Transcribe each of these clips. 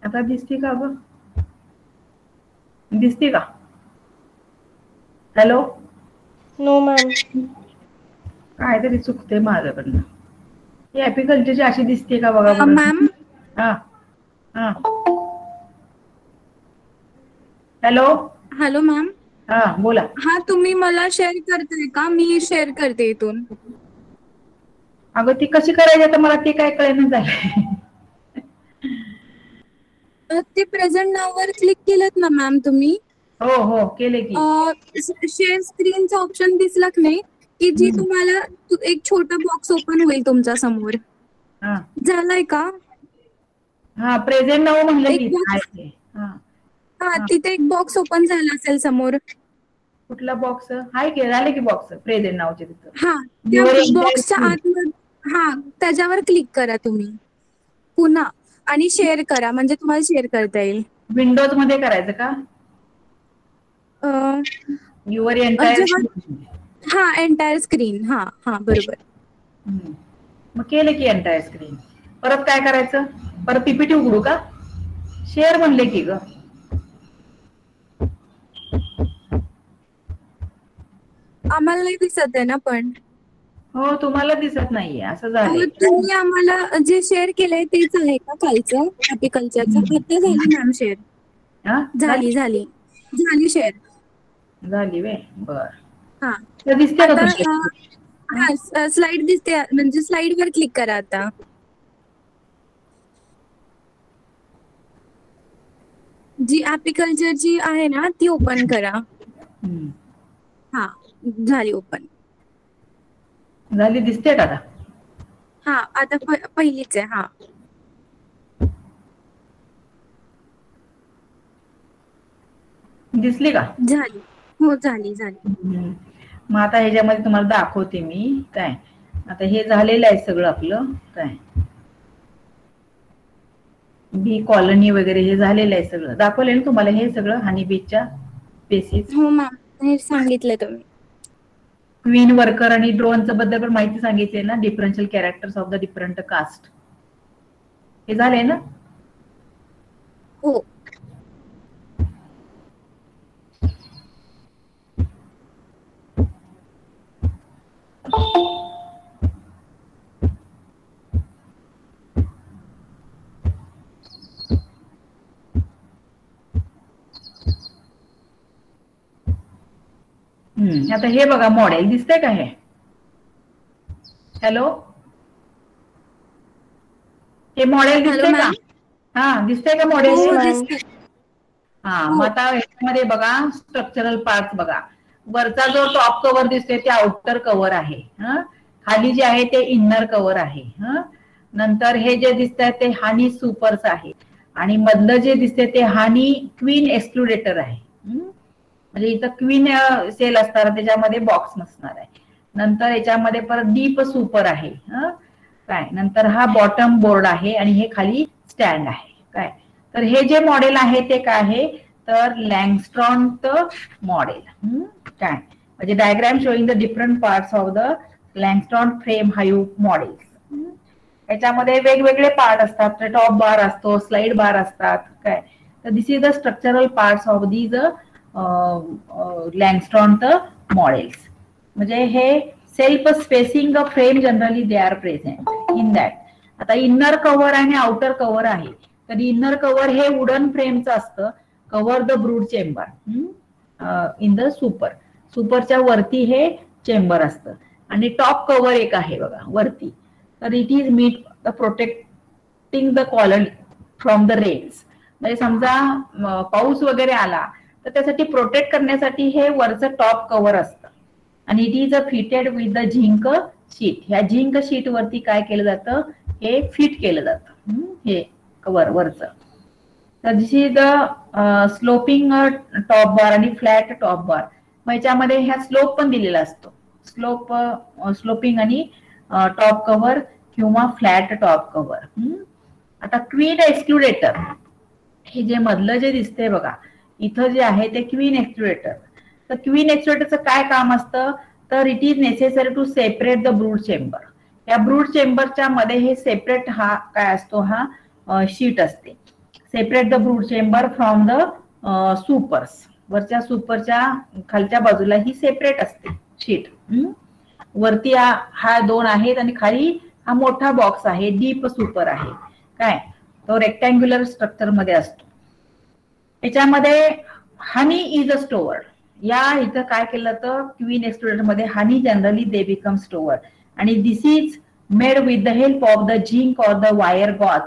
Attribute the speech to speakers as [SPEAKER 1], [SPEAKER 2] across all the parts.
[SPEAKER 1] आता दिसते का ग? दिसते का? हॅलो.
[SPEAKER 2] No ma'am.
[SPEAKER 1] काहीतरी चुकते माझ्याकडनं. ही ॲपिकल्चरची अशी दिसते का बघा बरं.
[SPEAKER 2] मॅम.
[SPEAKER 1] हा हा. हॅलो.
[SPEAKER 2] Hello ma'am.
[SPEAKER 1] हा बोला.
[SPEAKER 2] हा तुम्ही मला शेअर करताय का? मी शेअर करते इथून.
[SPEAKER 1] अगं ती कशी करायची आता मला ते काय कळेना झालंय.
[SPEAKER 2] ते प्रेझेंट नाववर क्लिक केलं ना मॅम तुम्ही.
[SPEAKER 1] हो हो केले की.
[SPEAKER 2] शेअर स्क्रीनचा ऑप्शन दिसला की नाही की जी तुम्हाला एक छोटा बॉक्स ओपन होईल तुमच्या समोर.
[SPEAKER 1] हा
[SPEAKER 2] झालाय का?
[SPEAKER 1] हा प्रेझेंट नाव म्हणलं
[SPEAKER 2] एक
[SPEAKER 1] की
[SPEAKER 2] बॉक्स.
[SPEAKER 1] आहे. हा
[SPEAKER 2] हा तिथे एक बॉक्स ओपन झाला असेल समोर.
[SPEAKER 1] कुठला बॉक्स? हाय की झाले की बॉक्स प्रेझेंट नावचे तिथं.
[SPEAKER 2] हा त्या
[SPEAKER 1] युअर एंटायर
[SPEAKER 2] बॉक्सच्या
[SPEAKER 1] स्क्रीन.
[SPEAKER 2] आतमध्ये हा त्याच्यावर क्लिक करा तुम्ही पुन्हा आणि शेअर करा म्हणजे तुम्हाला शेअर करता येईल.
[SPEAKER 1] विंडोज मध्ये करायचं का? युअर एंटायर
[SPEAKER 2] जेव्हा
[SPEAKER 1] स्क्रीन.
[SPEAKER 2] हा एंटायर स्क्रीन. हा हा बरोबर.
[SPEAKER 1] मग केलं की एंटायर स्क्रीन. परत काय करायचं? परत पीपीटी उघडू का? शेअर म्हणले की ग.
[SPEAKER 2] आम्हाला नाही दिसत आहे ना पण.
[SPEAKER 1] हो तुम्हाला दिसत नाहीये असं झालंय.
[SPEAKER 2] तुम्ही आम्हाला जे शेअर केलंय तेच आहे का खालचं ॲपिकल्चरचं? आता झाली मॅम शेअर.
[SPEAKER 1] हा
[SPEAKER 2] झाली झाली झाली शेअर.
[SPEAKER 1] झाली व्हय बर.
[SPEAKER 2] हा
[SPEAKER 1] तर दिसते का
[SPEAKER 2] आता
[SPEAKER 1] तुझ्या?
[SPEAKER 2] हा स्लाइड दिसते म्हणजे स्लाइड वर क्लिक करा आता. जी ॲपिकल्चरची आहे ना ती ओपन करा. हा झाली ओपन.
[SPEAKER 1] झाली दिसते का आता?
[SPEAKER 2] हा आता पहिलीच आहे. हा
[SPEAKER 1] दिसली का?
[SPEAKER 2] झाली. हो झाली झाली.
[SPEAKER 1] मग आता ह्याच्यामध्ये तुम्हाला दाखवते मी काय. आता हे झालेलं आहे सगळं आपलं काय. बी कॉलनी वगैरे हे झालेलं आहे सगळं. दाखवलं ना तुम्हाला हे सगळं हनी बीच्या बेसिस.
[SPEAKER 2] हो मॅम हे सांगितलं तुम्ही.
[SPEAKER 1] क्वीन वर्कर आणि ड्रोनचं बद्दल पण माहिती सांगितली ना. Differential characters of the different caste. हे झालंय ना?
[SPEAKER 2] हो.
[SPEAKER 1] आता हे बघा मॉडेल दिसतंय का हे? हॅलो. हे मॉडेल
[SPEAKER 2] हॅलो
[SPEAKER 1] दिसतंय का?
[SPEAKER 2] मॅम.
[SPEAKER 1] हा दिसतंय का
[SPEAKER 2] हो
[SPEAKER 1] मॉडेल
[SPEAKER 2] हो
[SPEAKER 1] हे?
[SPEAKER 2] दिसतंय.
[SPEAKER 1] हा
[SPEAKER 2] हो
[SPEAKER 1] मग आता ह्याच्यामध्ये बघा स्ट्रक्चरल पार्ट बघा. वरचा जो टॉप कव्हर दिसतोय ते आउटर कव्हर आहे. खाली जे आहे ते इन्नर कव्हर आहे. नंतर हे जे दिसतंय ते हनी सुपर्स आहे. आणि मधलं जे दिसते ते हनी क्वीन एक्सक्लुडेटर आहे. म्हणजे इथं क्वीन सेल असणार त्याच्यामध्ये बॉक्स नसणार आहे. नंतर याच्यामध्ये परत डीप सुपर आहे. काय नंतर हा बॉटम बोर्ड आहे आणि हे खाली स्टँड आहे. काय तर हे जे मॉडेल आहे ते काय आहे तर लँगस्ट्रॉन मॉडेल. काय म्हणजे diagram showing the different parts of the Langstroth frame hive model. याच्यामध्ये वेगवेगळे पार्ट असतात. टॉप बार असतो, स्लाइड बार असतात. काय तर this is the structural parts of these Langstroth models. म्हणजे हे self spacing the frame generally they are present in that. आता इन्नर कव्हर आणि आउटर कव्हर आहे. तर इन्नर कव्हर हे वुडन फ्रेमचं असतं. Cover the brood chamber in the super. सुपरच्या वरती हे चेंबर असतं. आणि टॉप कव्हर एक आहे बघा वरती. तर it is meet the protecting the colony from the rains. म्हणजे समजा पाऊस वगैरे आला तर त्यासाठी प्रोटेक्ट करण्यासाठी हे वरचं टॉप कव्हर असतं. आणि it is fitted with the zinc sheet. ह्या झिंक शीट वरती काय केलं जातं हे फिट केलं जातं. हे कव्हर वरचं. तर this is the sloping top bar आणि फ्लॅट टॉप बार. मग याच्यामध्ये ह्या स्लोप पण दिलेला असतो. स्लोपिंग आणि टॉप कव्हर किंवा फ्लॅट टॉप कव्हर. आता क्वीन एक्सक्लुडेटर हे जे मधलं जे दिसतंय बघा इथं जे आहे ते क्वीन एक्सक्लुडेटर. तर क्वीन एक्सक्लुडेटरचं काय काम असतं तर it is necessary to separate the brood chamber. या ब्रूड चेंबरच्या मध्ये हे सेपरेट हा काय असतो हा शीट असते. Separate the brood chamber from the supers. वरच्या सुपरच्या खालच्या बाजूला ही सेपरेट असते शीट. वरती हा 2 आहेत आणि खाली हा मोठा बॉक्स आहे, डीप सुपर आहे. काय तो रेक्टँग्युलर स्ट्रक्चर मध्ये असतो. याच्यामध्ये हनी इज अ स्टोअर. या इथं काय केलं तर क्वीन एक्सट्रुडर मध्ये honey generally they become store आणि this is made with the help of the zinc और the wire gauze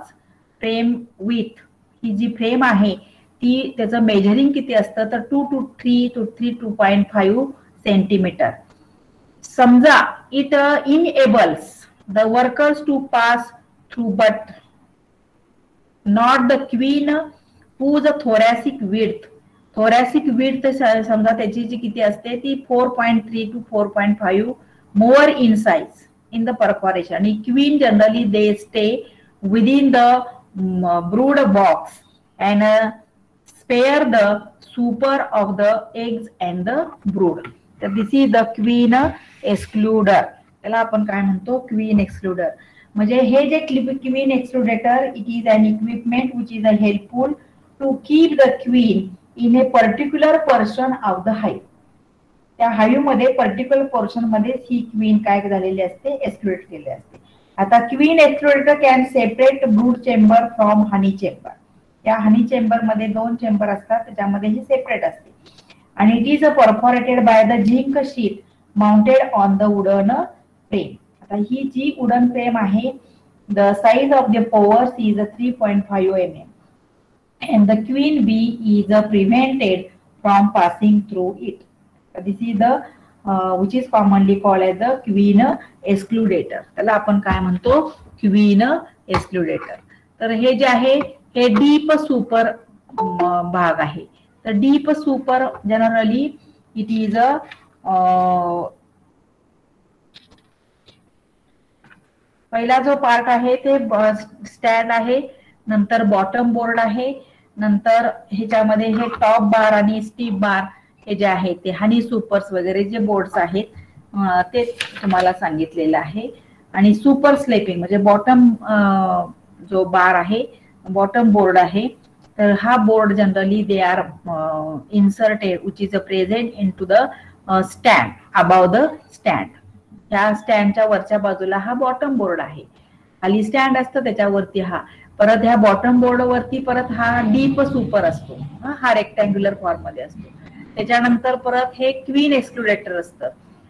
[SPEAKER 1] frame with. ही जी फ्रेम आहे ती त्याचं मेजरिंग किती असतं तर 2 to 3 to 2.5 सेंटीमीटर. समजा it enables the workers to pass through but not the queen whose thoracic width. thoracic width समजा त्याची जी किती असते ती 4.3 to 4.5 more in size in the perforation. आणि queen generally they stay within the brood box and spare the super of the eggs and the brood. तर this is the queen excluder. त्याला आपण काय म्हणतो क्वीन एक्सक्लुडर. म्हणजे हे जे queen excluder it is an equipment which is a helpful to keep the queen in a particular portion of the hive. त्या hive मध्ये पर्टिक्युलर पोर्शन मध्ये ही क्वीन काय झालेली असते एक्सक्लुडेट केलेली असते. आता queen excluder can separate brood chamber from honey chamber. या हनी चेंबर मध्ये 2 चेंबर असतात त्याच्यामध्ये ही सेपरेट असते आणि it is perforated by the zinc sheet mounted on the wooden frame. आता ही जी वुडन फ्रेम आहे the size of the pores is 3.5 mm. And the queen bee is prevented from passing through it. This is the which is commonly called as the queen excludator. त्याला आपण काय म्हणतो queen एक्सक्लुडेटर. तर हे जे आहे हे डीप सुपर भाग आहे. तर deep super generally it is पहिला जो पार्ट आहे ते स्टँड आहे, नंतर बॉटम बोर्ड आहे, नंतर ह्याच्यामध्ये हे टॉप बार आणि स्टीप बार हे जे आहे ते हनी सुपर्स वगैरे जे बोर्ड्स आहेत ते तुम्हाला सांगितलेलं आहे. आणि सुपर स्लेपिंग म्हणजे बॉटम जो बार आहे बॉटम बोर्ड आहे तर हा board generally they are inserted which is present in to the stand above the stand. ह्या स्टँडच्या वरच्या बाजूला हा बॉटम बोर्ड आहे, खाली स्टँड असतं त्याच्यावरती हा, परत ह्या बॉटम बोर्ड वरती परत हा डीप सुपर असतो, हा रेक्टँग्युलर फॉर्म मध्ये असतो. त्याच्यानंतर परत हे क्वीन एक्सक्लुडेटर असतं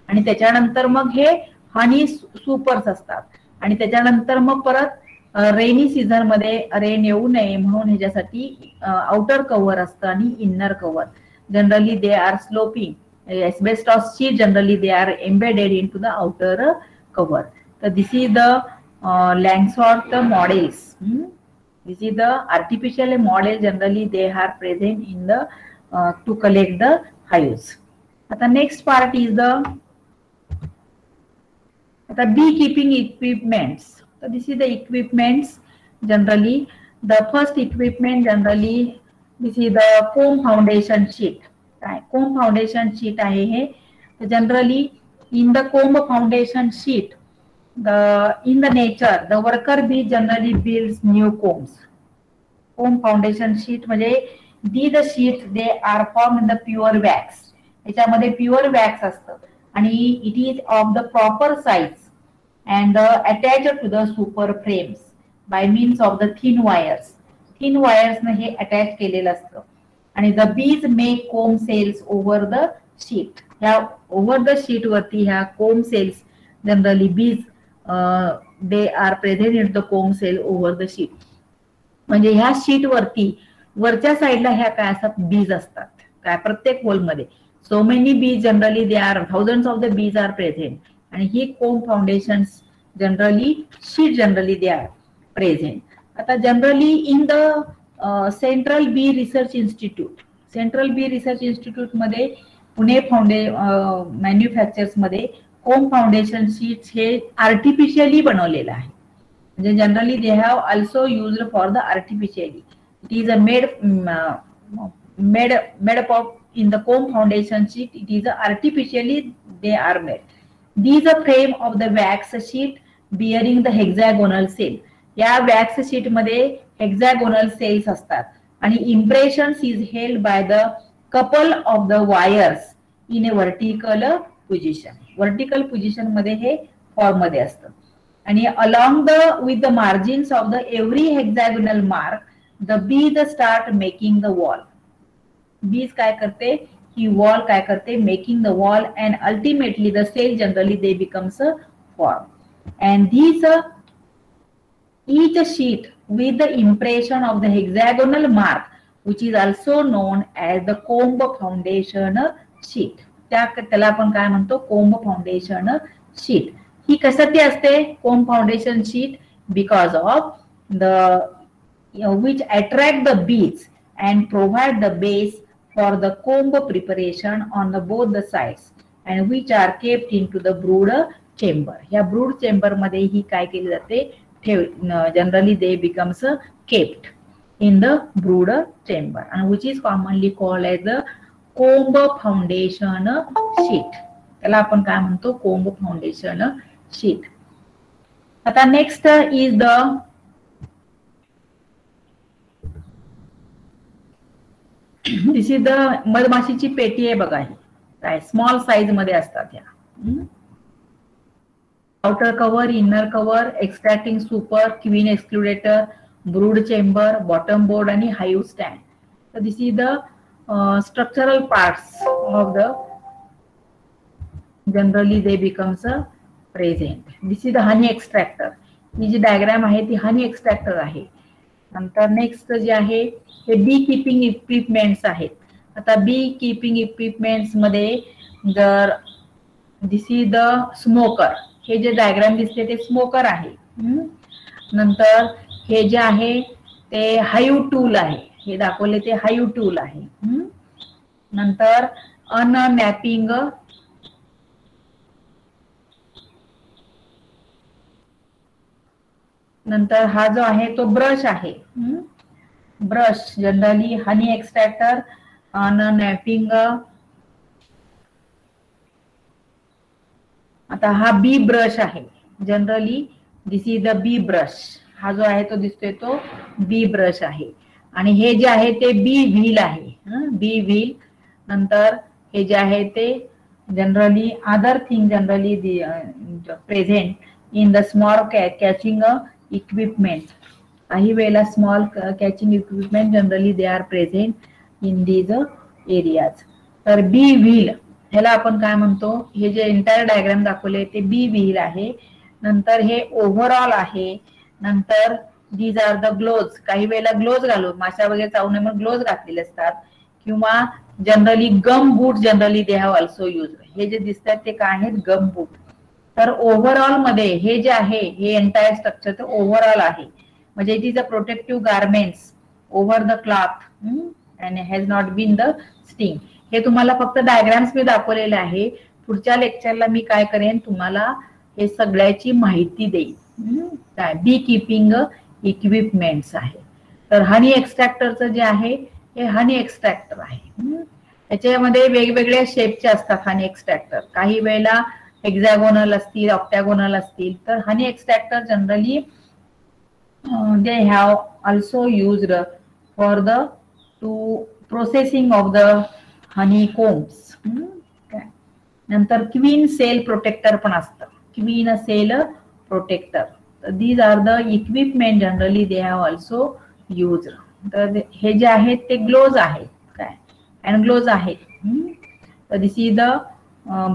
[SPEAKER 1] आणि त्याच्यानंतर मग हे हनी सुपर्स असतात आणि त्याच्यानंतर मग परत रेनी सीझन मध्ये रेन येऊ नये म्हणून ह्याच्यासाठी आउटर कव्हर असतं आणि inner cover. Generally they R sloping. asbestos sheet generally they are embedded into the outer cover. So this is the Langsort models. This is the artificial model generally they are present in the to collect the hives. The next part is the beekeeping equipments. So this is the equipments generally. The first equipment generally this is the comb foundation sheet. Comb foundation sheet आहे हे. Generally in the comb foundation sheet in the nature the worker bee generally builds new combs. Comb foundation sheet म्हणजे these sheets they are formed in the pure wax. याच्यामध्ये pure wax असतं आणि it is of the proper size and attached to the super frames by means of the thin wires. Thin वायर्सने हे attach केलेलं असतं आणि the bees make comb cells over the sheet. ह्या over the sheet वरती ह्या comb cells generally bees they are present in the comb cell over the sheet. म्हणजे ह्या शीट वरती वरच्या साईडला ह्या काय असतात बीज असतात काय प्रत्येक होलमध्ये. So many bees generally they are thousands of the bees are present आणि ही comb foundation generally sheet generally they are present. आता generally in the central bee research institute मध्ये पुणे मॅन्युफॅक्चर्स मध्ये कोम फाउंडेशन शीट्स हे artificially बनवलेलं आहे. म्हणजे generally they have also used for the artificially. It is a made up of in the comb foundation sheet. It is artificially they are made. These are frame of the wax sheet bearing the hexagonal cell. या wax sheet मध्ये hexagonal cells असतात आणि impressions is held by the couple of the wires in a vertical position. Vertical position मध्ये हे form मध्ये असतं आणि along the with the margins of the every hexagonal mark the bees start making the wall. Bees काय करते, ही wall काय करते, making the wall and ultimately the cell generally they becomes a form. And this each sheet with the impression of the hexagonal mark which is also known as the comb foundation sheet. त्याला आपण काय म्हणतो, comb foundation sheet. ही कशासाठी असते comb foundation sheet? Because of the which attract the bees and provide the base for the comb preparation on the both the sides and which are kept in to the brood chamber. ह्या brood chamber मध्ये ही काय केली जाते, generally they becomes kept in the brood chamber and which is commonly called as the comb foundation sheet. त्याला आपण काय म्हणतो, कोंब फाउंडेशन शीट. आता next is the this is the मधमाशीची पेटी आहे बघा. ही काय स्मॉल साईज मध्ये असतात ह्या. outer cover, inner cover, extracting super, queen excludator, brood chamber, bottom board आणि hive stand. So this is the structural parts of the generally they becomes present. This is the honey extractor. ही जी diagram आहे ती honey extractor आहे. नंतर next जे आहे हे बी कीपिंग इक्विपमेंट्स आहेत. आता बी कीपिंग इक्विपमेंट्स मध्ये जर दिस इज द स्मोकर, हे जे डायग्राम दिसते ते स्मोकर आहे. नंतर हे जे आहे ते हाईव टूल आहे, हे दाखवले ते हाईव टूल आहे. नंतर अनमॅपिंग नंतर हा जो आहे तो ब्रश आहे. ब्रश जनरली हनी एक्स्ट्रॅक्टर, अनमॅपिंग. आता हा बी ब्रश आहे. Generally this is the B brush. हा जो आहे तो दिसतोय तो बी ब्रश आहे. आणि हे जे आहे ते बी व्हील आहे. बी व्हील. नंतर हे जे आहे ते generally other thing generally present in the small catching equipment. काही वेळेला small catching equipment generally they are present in these areas. तर बी व्हील ह्याला आपण काय म्हणतो, हे जे एंटायर डायग्राम दाखवले ते बी व्हील आहे. नंतर हे ओव्हरऑल आहे. नंतर दीज आर द ग्लोव्ज. काही वेळेला ग्लोव्ज घालून माशा वगैरे चावू नये म्हणून ग्लोव्ज घातलेले असतात. किंवा generally gum boot generally they have also use. हे जे दिसतात ते काय आहेत, गम बूट. तर ओव्हरऑल मध्ये हे जे आहे हे एंटायर स्ट्रक्चर ते ओव्हरऑल आहे. म्हणजे it is a protective garments over the cloth and has not been the sting. हे तुम्हाला फक्त डायग्राम्स मी दाखवलेले आहे. पुढच्या लेक्चरला मी काय करेन, तुम्हाला हे सगळ्याची माहिती देईन. काय बी कीपिंग इक्विपमेंट्स आहे. तर हनी एक्स्ट्रॅक्टरचं जे आहे हे हनी एक्स्ट्रॅक्टर आहे. त्याच्यामध्ये वेगवेगळ्या शेपचे असतात हनी एक्स्ट्रॅक्टर. काही वेळेला हेक्झॅगोनल असतील, ऑक्टॅगोनल असतील. तर honey extractor generally they have also used for the to processing of the honey combs. नंतर क्वीन सेल प्रोटेक्टर पण असतं. Queen cell protector. These are the equipment generally they have also use. तर हे जे आहेत ते ग्लोव्ज आहेत. काय हँड ग्लोव्ज आहेत. तर दिस इज द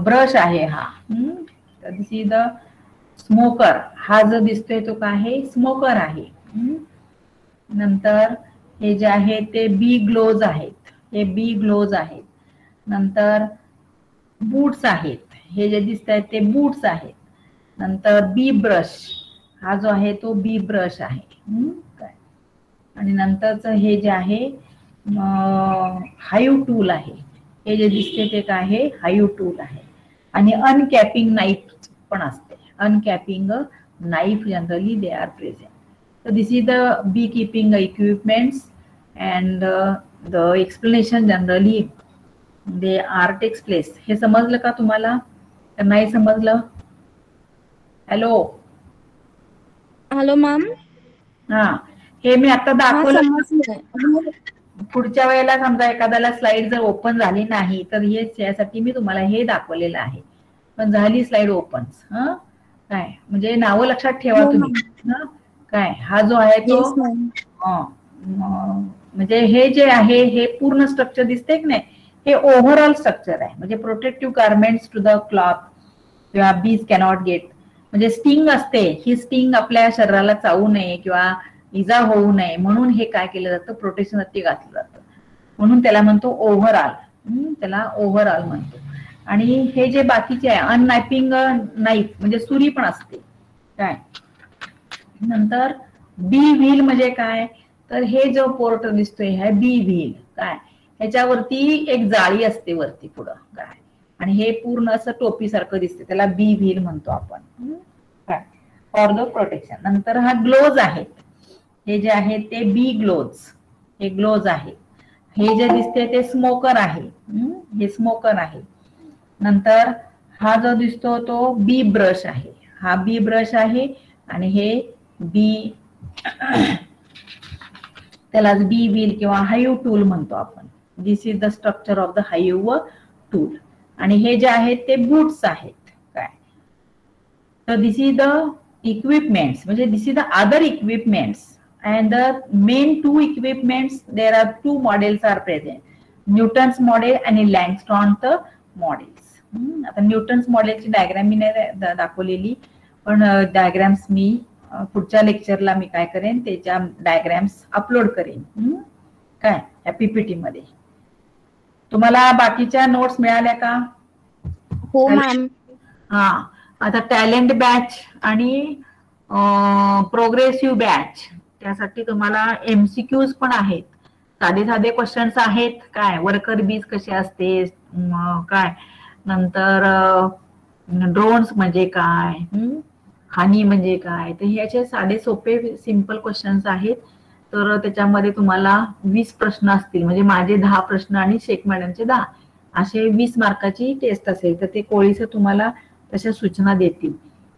[SPEAKER 1] ब्रश आहे हा. तर दिस इज द स्मोकर. हा जो दिसतोय तो काय आहे, स्मोकर आहे. नंतर हे जे आहे ते बी ग्लोव्ज आहेत. हे बी ग्लोव्ज आहेत. नंतर बूट्स आहेत. हे जे दिसत आहेत ते बूट्स आहेत. नंतर बी ब्रश. हा जो आहे तो बी ब्रश आहे. काय आणि नंतरच हे जे आहे हाईव टूल आहे. हे जे दिसते ते काय आहे, हाईव टूल आहे. आणि अनकॅपिंग नाईफ पण असते. Uncapping knife generally they are present. तर this is the bee keeping equipments and the explanation generally they are takes place. हे समजलं का तुम्हाला, तर नाही समजलं? Hello
[SPEAKER 2] hello ma'am.
[SPEAKER 1] हा, हे मी आता दाखवलं.
[SPEAKER 2] समजलंय.
[SPEAKER 1] पुढच्या वेळेला समजा एखाद्याला स्लाइड जर ओपन झाली नाही तर हे यासाठी मी तुम्हाला हे दाखवलेलं आहे. पण झाली स्लाइड ओपन. काय म्हणजे नावं लक्षात ठेवा
[SPEAKER 2] हो
[SPEAKER 1] तुम्ही.
[SPEAKER 2] मॅम.
[SPEAKER 1] काय हा जो आहे तो
[SPEAKER 2] येस मॅम.
[SPEAKER 1] म्हणजे हे जे आहे हे पूर्ण स्ट्रक्चर दिसते की नाही, हे ओव्हरऑल स्ट्रक्चर आहे. म्हणजे protective garments to the cloth किंवा बीज कॅनॉट गेट. म्हणजे स्टिंग असते, ही स्टिंग आपल्या शरीराला चावू नये किंवा इजा होऊ नये म्हणून हे काय केलं जातं, प्रोटेक्शनसाठी घातलं जातं. म्हणून त्याला म्हणतो ओव्हरऑल. त्याला ओव्हरऑल म्हणतो. आणि हे जे बाकीचे आहे अननॅपिंग नाईफ म्हणजे सुरी पण असते. काय नंतर बी व्हील म्हणजे काय, तर हे जो पोर्ट दिसतोय हा बी व्हील. काय ह्याच्यावरती एक जाळी असते वरती पुढं. काय आणि हे पूर्ण असं टोपी सारखं दिसते, त्याला बी व्हील म्हणतो आपण. काय फॉर द प्रोटेक्शन. नंतर हा ग्लोव्ज आहेत, हे जे आहे ते बी ग्लोव्ज, हे ग्लोव्ज आहे. हे जे दिसते ते स्मोकर आहे, हे स्मोकर आहे. नंतर हा जो दिसतो तो बी ब्रश आहे, हा बी ब्रश आहे. आणि हे बी त्याला बी व्हील किंवा हाईव टूल म्हणतो आपण. This is the structure of the hive tool. आणि हे जे आहेत ते बूट्स आहेत. काय तर दिस इज द इक्विपमेंट्स, म्हणजे this is the other equipments. and the main two equipments, there are two models are present, Newton's model आणि Langston's models. आता न्यूटन्स मॉडेलची डायग्राम मी नाही दाखवलेली, पण डायग्राम्स मी पुढच्या लेक्चरला मी काय करेन त्याच्या डायग्राम्स अपलोड करेन. काय या पीपीटी मध्ये. तुम्हाला बाकीच्या नोट्स मिळाल्या का?
[SPEAKER 2] हो मॅम.
[SPEAKER 1] हा आता टॅलेंट बॅच आणि प्रोग्रेसिव्ह बॅच त्यासाठी तुम्हाला एमसीक्यूज पण आहेत, साधे साधे क्वेश्चन्स आहेत. काय वर्कर बीज कसे असते, काय नंतर ड्रोन्स म्हणजे काय, हानी म्हणजे काय, तर हे असे साधे सोपे सिंपल क्वेश्चन्स आहेत. तर त्याच्यामध्ये तुम्हाला 20 प्रश्न असतील, म्हणजे माझे 10 प्रश्न आणि शेख मॅडमचे 10 असे 20 मार्काची टेस्ट असेल. तर ते कोळीसर तुम्हाला तशा सूचना देतील.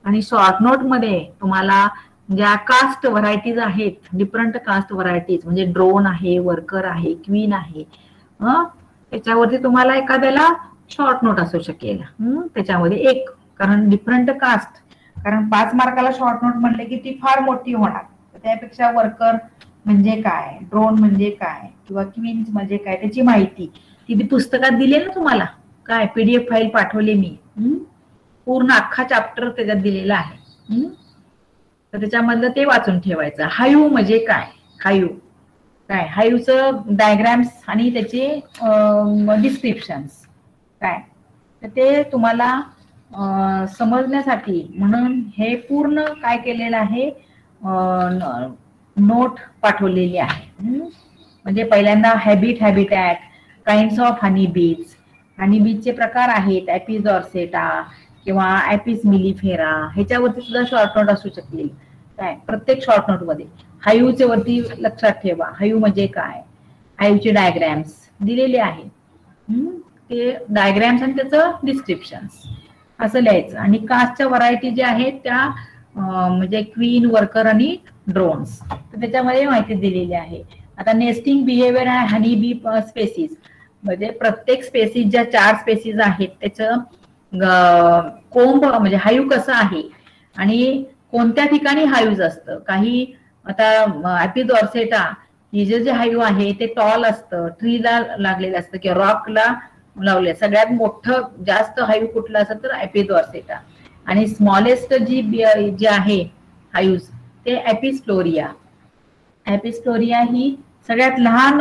[SPEAKER 1] आणि शॉर्ट नोट मध्ये तुम्हाला ज्या कास्ट व्हरायटीज आहेत, डिफरंट कास्ट व्हरायटीज म्हणजे ड्रोन आहे, वर्कर आहे, क्वीन आहे, त्याच्यावरती तुम्हाला एखाद्याला शॉर्ट नोट असू शकेल. त्याच्यामध्ये एक, कारण डिफरंट कास्ट, कारण 5 मार्काला शॉर्ट नोट म्हणले की ती फार मोठी होणार. त्यापेक्षा वर्कर म्हणजे काय, ड्रोन म्हणजे काय किंवा क्वीन्स म्हणजे काय त्याची माहिती ती पुस्तकात दिली ना तुम्हाला. काय पीडीएफ फाईल पाठवली मी, पूर्ण अख्खा चॅप्टर त्याच्यात दिलेला आहे. तर त्याच्यामधलं ते वाचून ठेवायचं. हाईव म्हणजे काय, हाईव काय, हाईवचं डायग्राम्स आणि त्याचे डिस्क्रिप्शन्स. काय तर ते तुम्हाला समजण्यासाठी म्हणून हे पूर्ण काय केलेलं आहे, नोट पाठवलेली आहे. म्हणजे पहिल्यांदा हॅबिटॅट, काइंड्स ऑफ हनी बीज. हनी बीजचे प्रकार आहेत, ॲपिस डॉर्सेटा किंवा ॲपिस मिलिफेरा, ह्याच्यावरती सुद्धा शॉर्ट नोट असू शकतील. काय प्रत्येक शॉर्ट नोट मध्ये हाईवच्या वरती लक्षात ठेवा, हाईव म्हणजे काय, हाईवचे डायग्राम्स दिलेले आहे. ते डायग्राम्स आणि त्याचं डिस्क्रिप्शन्स असं लिहायचं. आणि कास्टच्या व्हरायटी ज्या आहेत त्या म्हणजे क्वीन, वर्कर आणि ड्रोन्स, तर त्याच्यामध्ये माहिती दिलेली आहे. आता नेस्टिंग बिहेवियर आणि हनी बी स्पेसिस, म्हणजे प्रत्येक स्पेसिस ज्या 4 स्पेसिस आहेत त्याचं कोंब म्हणजे हाईव कसं आहे आणि कोणत्या ठिकाणी हाईव्ह असतं. काही आता ॲपिस डॉर्सेटा हे जे हाईव्ह आहे ते टॉल असतं, ट्रीला लागलेलं असतं किंवा रॉकला लावले. सगळ्यात मोठं जास्त हाईव्ह कुठलं असतं तर ॲपिस डॉर्सेटा. आणि स्मॉलेस्ट जी आहे हाईव्ह ते ॲपिस फ्लोरिया. ॲपिस फ्लोरिया ही सगळ्यात लहान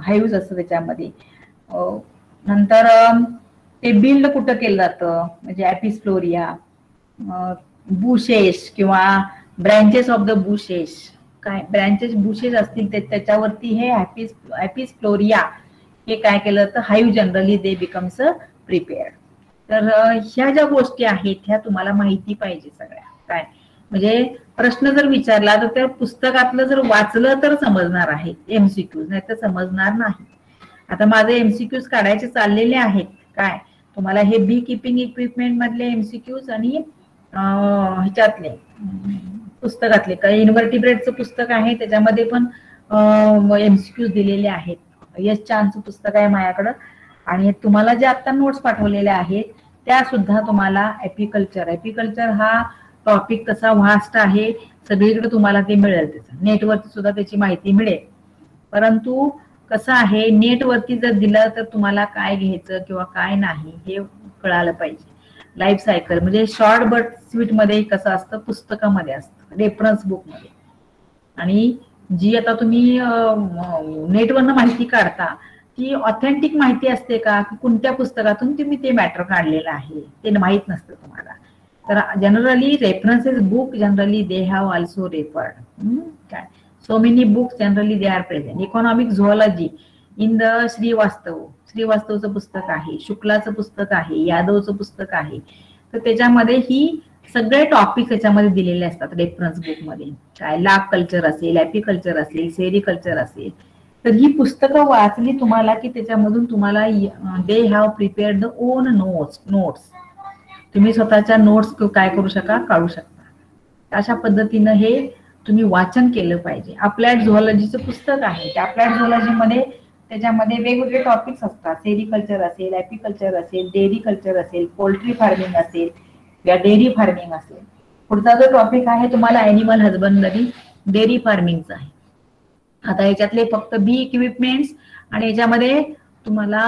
[SPEAKER 1] हाईव्ह असतं त्याच्यामध्ये. नंतर ते बिल्ड कुठं केलं जातं म्हणजे ॲपिस फ्लोरिया, बुशेस किंवा ब्रँचेस ऑफ द बुशेस. काय ब्रँचेस बुशेस असतील त्याच्यावरती हे ॲपिस फ्लोरिया हे काय केलं तर hive generally they becomes prepared. तर ह्या ज्या गोष्टी आहेत ह्या तुम्हाला माहिती पाहिजे सगळ्या. काय म्हणजे प्रश्न जर विचारला तर त्या पुस्तकातलं जर वाचलं तर समजणार आहे एमसीक्यूज, नाही तर समजणार नाही. आता माझे एमसीक्यूज काढायचे चाललेले आहेत. काय तुम्हाला हे बी किपिंग इक्विपमेंट मधले एमसीक्यूज आणि ह्याच्यातले पुस्तकातले काही इन्व्हर्टिब्रेटचं पुस्तक आहे, त्याच्यामध्ये पण MCQ दिलेले आहेत. यश चांदचं पुस्तक आहे माझ्याकडं, आणि तुम्हाला जे आता नोट्स पाठवलेल्या आहेत त्या सुद्धा तुम्हाला एपिकल्चर हा टॉपिक तसा व्हास्ट आहे, सगळीकडे तुम्हाला ते मिळेल, त्याचं नेटवरती सुद्धा त्याची माहिती मिळेल. परंतु कसं आहे, नेटवरती जर दिलं तर तुम्हाला काय घ्यायचं किंवा काय नाही हे कळालं पाहिजे. लाईफ सायकल म्हणजे शॉर्ट बट स्वीट मध्ये कसं असतं, पुस्तकामध्ये असतं, रेफरन्स बुक मध्ये. आणि जी आता तुम्ही नेटवरनं माहिती काढता ती ऑथेंटिक माहिती असते का, की कोणत्या पुस्तकातून तुम्ही ते मॅटर काढलेलं आहे ते माहित नसतं तुम्हाला. तर generally references book generally they have also referred काय, so many books generally they are present. Economic zoology in the श्रीवास्तवचं पुस्तक आहे, शुक्लाचं पुस्तक आहे, यादवचं पुस्तक आहे. तर त्याच्यामध्ये ही सगळे टॉपिक त्याच्यामध्ये दिलेले असतात रेफरन्स बुक मध्ये. काय लाभ कल्चर असेल, ॲपिकल्चर असेल, सेरिकल्चर असेल. तर ही पुस्तकं वाचली तुम्हाला की त्याच्यामधून तुम्हाला they have prepared the on notes. तुम्ही स्वतःच्या नोट्स काय करू शकता, काढू शकता. अशा पद्धतीनं हे तुम्ही वाचन केलं पाहिजे. अप्लाइड झुऑलॉजीचं पुस्तक आहे, त्या अप्लाइड झुऑलॉजीमध्ये त्याच्यामध्ये वेगवेगळे टॉपिक्स असतात. सेरिकल्चर असेल, ॲपिकल्चर असेल, डेअरी कल्चर असेल, पोल्ट्री फार्मिंग असेल या डेअरी फार्मिंग असेल. पुढचा जो टॉपिक आहे तुम्हाला ॲनिमल हजबंडरी, डेअरी फार्मिंगचा आहे. आता याच्यातले फक्त बी इक्विपमेंट्स आणि याच्यामध्ये तुम्हाला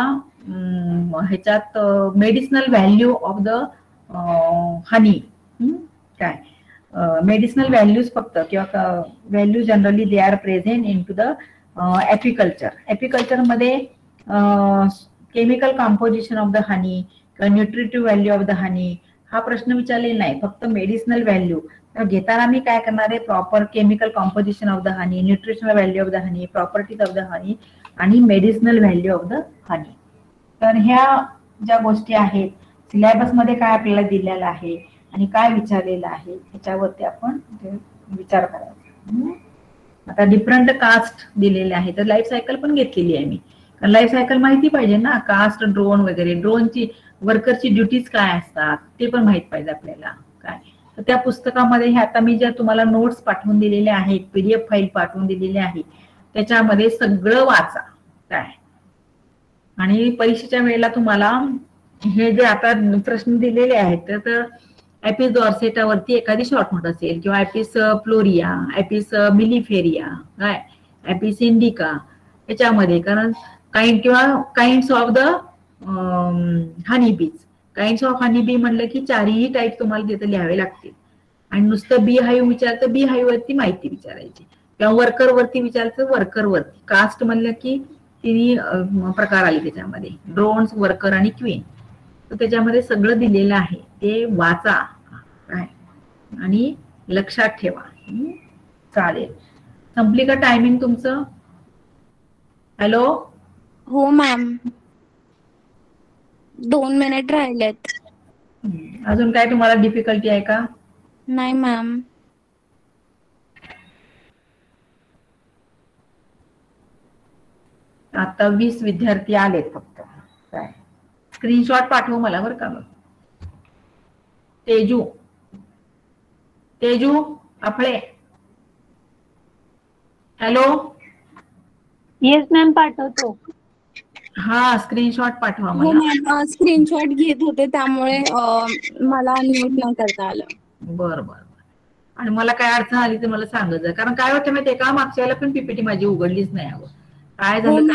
[SPEAKER 1] ह्याच्यात medicinal value of the honey, काय मेडिसिनल व्हॅल्यूज फक्त किंवा value generally they are present in to the apiculture. ॲपिकल्चरमध्ये chemical composition of the honey किंवा nutritive value of the honey हा प्रश्न विचारलेला नाही, फक्त मेडिसिनल व्हॅल्यू. तर घेताना मी काय करणार आहे, proper chemical composition of the honey, nutritional value of the honey, properties of the honey आणि medicinal value of the honey. तर ह्या ज्या गोष्टी आहेत सिलेबसमध्ये काय आपल्याला दिलेलं आहे आणि काय विचारलेलं आहे ह्याच्यावरती आपण विचार करायचा. आता डिफरंट कास्ट दिलेले आहे, तर लाईफ सायकल पण घेतलेली आहे मी, कारण लाईफ सायकल माहिती पाहिजे ना, कास्ट, ड्रोन वगैरे, ड्रोनची वर्करची ड्युटीज काय असतात ते पण माहित पाहिजे आपल्याला. काय तर त्या पुस्तकामध्ये हे आता मी ज्या तुम्हाला नोट्स पाठवून दिलेले आहेत, PDF फाईल पाठवून दिलेली आहे, त्याच्यामध्ये सगळं वाचा. काय आणि परीक्षेच्या वेळेला तुम्हाला हे जे आता प्रश्न दिलेले आहेत तर ॲपिस डॉर्सेटावरती एखादी शॉर्ट नोट असेल किंवा ॲपिस फ्लोरिया, ॲपिस मिलिफेरिया, काय ॲपिस इंडिका याच्यामध्ये, कारण काइंड्स ऑफ द हनी बीज. काइंड्स ऑफ हनी बी म्हणलं की चारही टाईप तुम्हाला तिथे लिहावे लागतील. आणि नुसतं बी हाईव्ह विचारतं, बी हाईव्ह वरती माहिती विचारायची, किंवा वर्कर वरती विचारतं, वर्कर वरती. कास्ट म्हणलं की तिन्ही प्रकार आले त्याच्यामध्ये, ड्रोन्स, वर्कर आणि क्वीन. तर त्याच्यामध्ये सगळं दिलेलं आहे, ते वाचा काय आणि लक्षात ठेवा. चालेल, संपली का टायमिंग तुमचं? हॅलो,
[SPEAKER 2] हो मॅम, 2 मिनिट राहिलेत.
[SPEAKER 1] अजून काय तुम्हाला डिफिकल्टी आहे का?
[SPEAKER 2] नाही मॅम.
[SPEAKER 1] आता 20 विद्यार्थी आलेत फक्त. काय स्क्रीनशॉट पाठव मला बरं का. मग तेजू आपले, हॅलो.
[SPEAKER 3] येस मॅम, पाठवतो.
[SPEAKER 1] हा, स्क्रीनशॉट पाठवा
[SPEAKER 2] हो
[SPEAKER 1] मला.
[SPEAKER 2] मॅम, स्क्रीनशॉट घेत होते त्यामुळे मला अनम्यूट नाही करता आलं.
[SPEAKER 1] बरं. आणि मला काय अडचण आली तर मला सांगत जा, कारण काय होतं माहितीये का, मागच्या वेळेला पण PPT माझी उघडलीच नाही. हवं काय झालं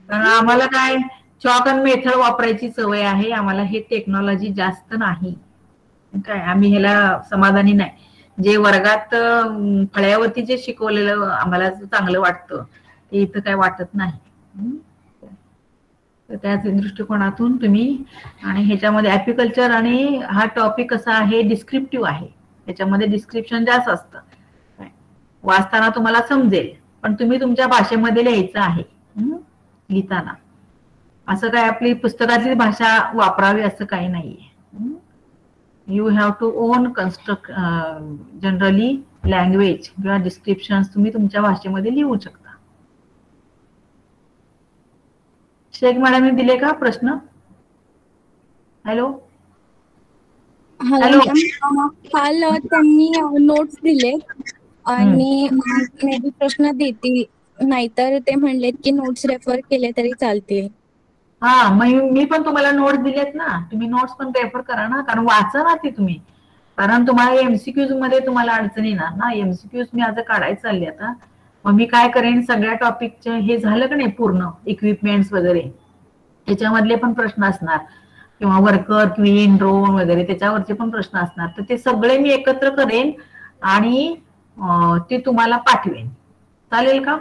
[SPEAKER 1] कारण आम्हाला काय चॉक अँड मेथड वापरायची सवय आहे, आम्हाला हे टेक्नॉलॉजी जास्त नाही. काय आम्ही ह्याला समाधानी नाही. जे वर्गात फळ्यावरती जे शिकवलेलं आम्हाला चांगलं वाटतं ते इथं काय वाटत नाही. तर त्याच दृष्टिकोनातून तुम्ही, आणि ह्याच्यामध्ये ॲपिकल्चर आणि हा टॉपिक कसा आहे, डिस्क्रिप्टिव्ह आहे, त्याच्यामध्ये डिस्क्रिप्शन जास्त असतं. वाचताना तुम्हाला समजेल, पण तुम्ही तुमच्या भाषेमध्ये लिहायचं आहे लिहिताना. असं काय आपली पुस्तकातली भाषा वापरावी असं काही नाहीये. You have to own construct generally language किंवा डिस्क्रिप्शन तुम्ही तुमच्या भाषेमध्ये लिहू शकता. शेख मॅडमने दिले का प्रश्न? Hello,
[SPEAKER 2] hello
[SPEAKER 1] hello.
[SPEAKER 2] मॅम, काल त्यांनी नोट्स दिले आणि मे बी प्रश्न देतील, नाहीतर ते म्हणलेत की नोट्स रेफर केले तरी चालतील.
[SPEAKER 1] हा, मग मी पण तुम्हाला नोट्स दिलेत ना, तुम्ही नोट्स पण रेफर करा ना, कारण वाचा ना ती तुम्ही. कारण तुम्हाला एमसीक्यूज मध्ये तुम्हाला अडचण येणार ना, एमसीक्यूज मी आज काढायचं चालले आता. मग मी काय करेन, सगळ्या टॉपिकचे हे झालं का नाही पूर्ण, इक्विपमेंट्स वगैरे त्याच्यामधले पण प्रश्न असणार, किंवा वर्कर क्वीन ड्रोन वगैरे त्याच्यावरचे पण प्रश्न असणार, तर ते सगळे मी एकत्र करेन आणि ते तुम्हाला पाठवेन. चालेल का?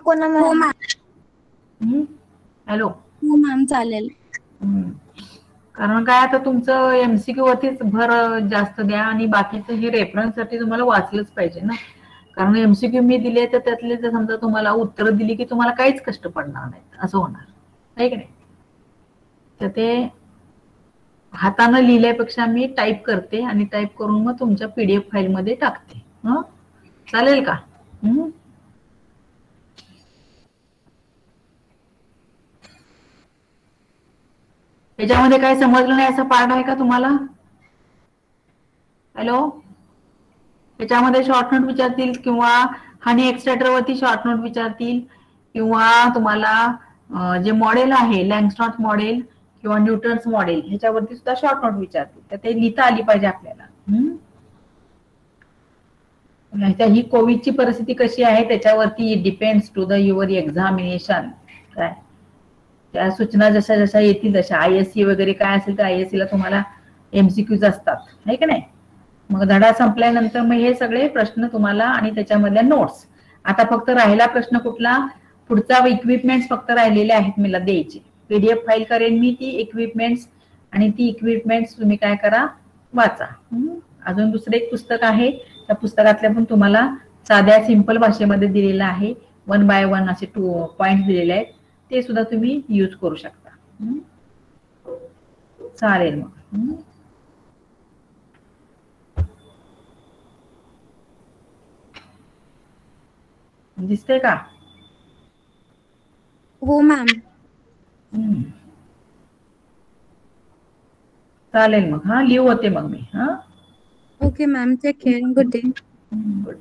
[SPEAKER 2] हो मॅम.
[SPEAKER 1] हॅलो.
[SPEAKER 2] हो मॅम, चालेल.
[SPEAKER 1] कारण काय, आता तुमचं एमसीक्यू वरतीच भर जास्त द्या आणि बाकीचं हे रेफरन्स साठी तुम्हाला वाचलंच पाहिजे ना. कारण एमसीक्यू मी दिले तर त्यातले जर समजा तुम्हाला उत्तर दिली की तुम्हाला काहीच कष्ट पडणार नाहीत, असं होणार आहे की नाही. तर ते हातानं लिहिल्यापेक्षा मी टाईप करते आणि टाईप करून मग तुमच्या पीडीएफ फाईल मध्ये टाकते. चालेल का? त्याच्यामध्ये काय समजलं नाही असं पार्ट आहे का तुम्हाला? हॅलो. त्याच्यामध्ये शॉर्ट नोट विचारतील, किंवा हनी एक्स्ट्रॅक्टर वरती शॉर्ट नोट विचारतील, किंवा तुम्हाला जे मॉडेल आहे लँगस्ट्रॉट मॉडेल किंवा न्यूटन्स मॉडेल ह्याच्यावरती सुद्धा शॉर्ट नोट विचारतील, तर ते लिहिता आली पाहिजे आपल्याला. ही कोविडची परिस्थिती कशी आहे त्याच्यावरती depends to the your examination. काय त्या सूचना जशा जशा येतील तशा, आयएससी वगैरे काय असेल तर आयएससी ला तुम्हाला एमसीक्यूज असतात, आहे की नाही. मग धडा संपल्यानंतर मग हे सगळे प्रश्न तुम्हाला आणि त्याच्यामधल्या नोट्स. आता फक्त राहिला प्रश्न कुठला, पुढचा इक्विपमेंट्स फक्त राहिलेले आहेत मला द्यायचे. पीडीएफ फाईल करेन मी ती इक्विपमेंट्स, आणि ती इक्विपमेंट्स तुम्ही काय करा, वाचा. अजून दुसरं एक पुस्तक आहे, त्या पुस्तकातल्या पण तुम्हाला साध्या सिंपल भाषेमध्ये दिलेलं आहे, 1 बाय 1 असे 2 पॉइंट दिलेले आहेत, ते सुद्धा तुम्ही यूज करू शकता. चालेल मग. दिसते का?
[SPEAKER 2] हो मॅम.
[SPEAKER 1] चालेल मग. लिहू होते मग मी.
[SPEAKER 2] Okay ma'am, take care, good day.
[SPEAKER 1] Good.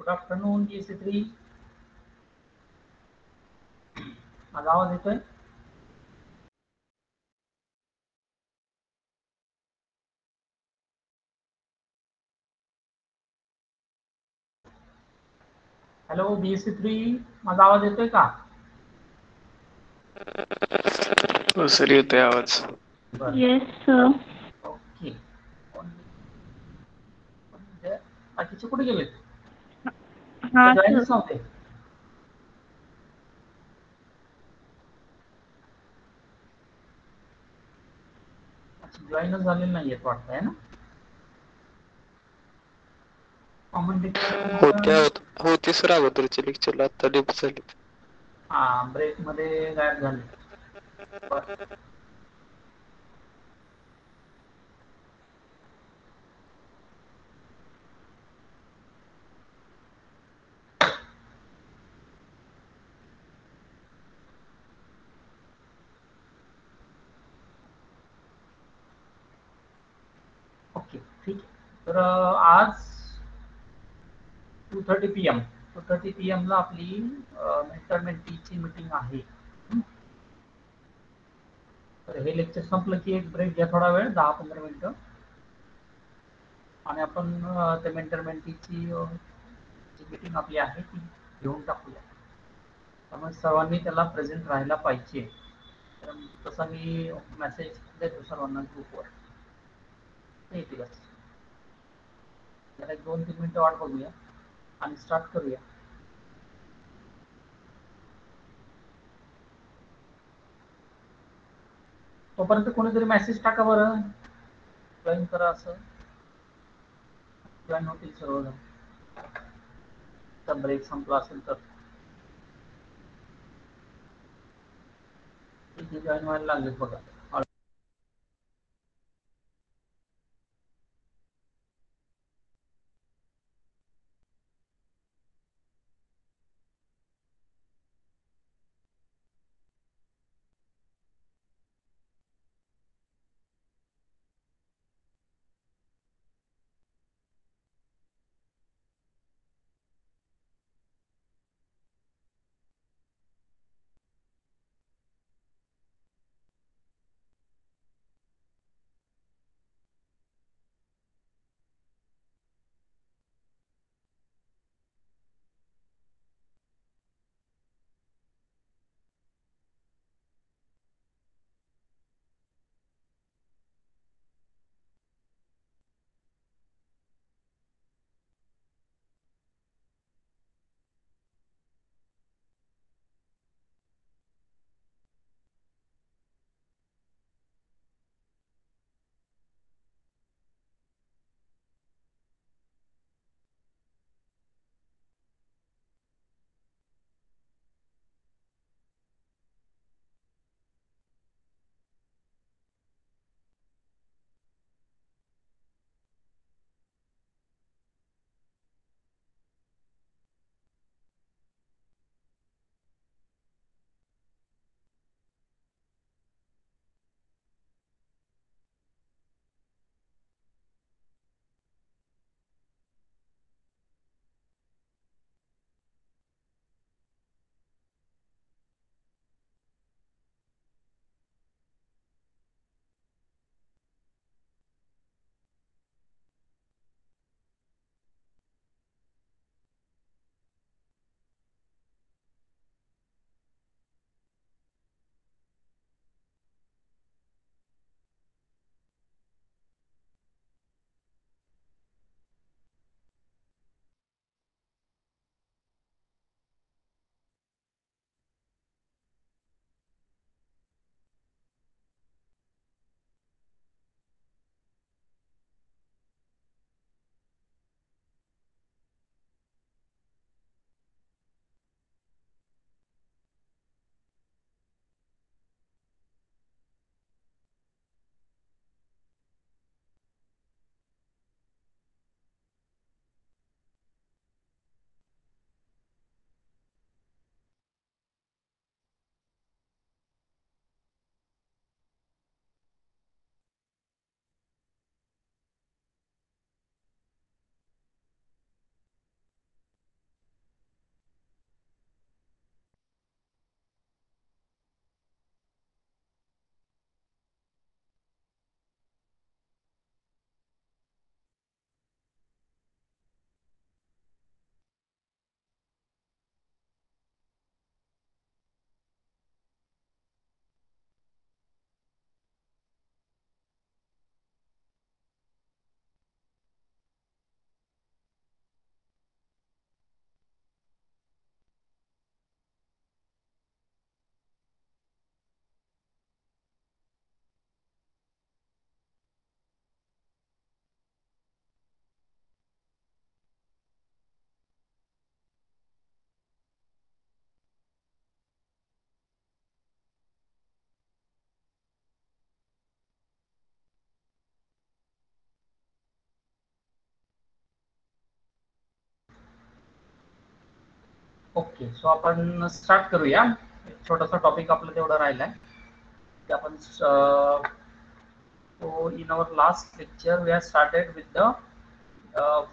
[SPEAKER 4] Good afternoon GC3. माझा आवाज येतोय? हॅलो GC3, माझा आवाज येतोय का?
[SPEAKER 5] हो सर, येतोय आवाज.
[SPEAKER 4] बरं.
[SPEAKER 3] Yes sir.
[SPEAKER 4] ओके. बाकीचे कुठे गेलेत?
[SPEAKER 3] हा सर.
[SPEAKER 4] जॉईनच नव्हते. जॉईनच झालेले नाहीयेत वाटतं, आहे ना? कॉमन
[SPEAKER 5] होते सर अगोदरच्या लेक्चरला, आता डिप झाले.
[SPEAKER 4] हा, ब्रेक मध्ये गायब झाले. बरं. ओके, ठीक आहे. तर आज 2:30 PM 2:30 PM ला आपली मेंटर मेंटीची मीटिंग आहे. तर हे लेक्चर संपलं की एक ब्रेक घ्या, थोडा वेळ, 10-15 मिनिटं, आणि आपण ते मेंटर मेंटीची जी मीटिंग आपली आहे ती घेऊन टाकूया. त्यामुळे सर्वांनी त्याला प्रेझेंट राहायला पाहिजे. तर तसा मी मेसेज देतो सर्वांना ग्रुपवर, येतीलच. त्याला एक 2-3 मिनिटं वाट बघूया आणि स्टार्ट करूया. तोपर्यंत कोणीतरी मेसेज टाका बरं, जॉईन करा, असं जॉईन होतील सर्वजण. ब्रेक संपला असेल तर इथे जॉईन व्हायला लागलेत बघा. ओके, सो आपण स्टार्ट करूया. एक छोटासा टॉपिक आपला तेवढा राहिलाय की आपण so in our last lecture we have started with the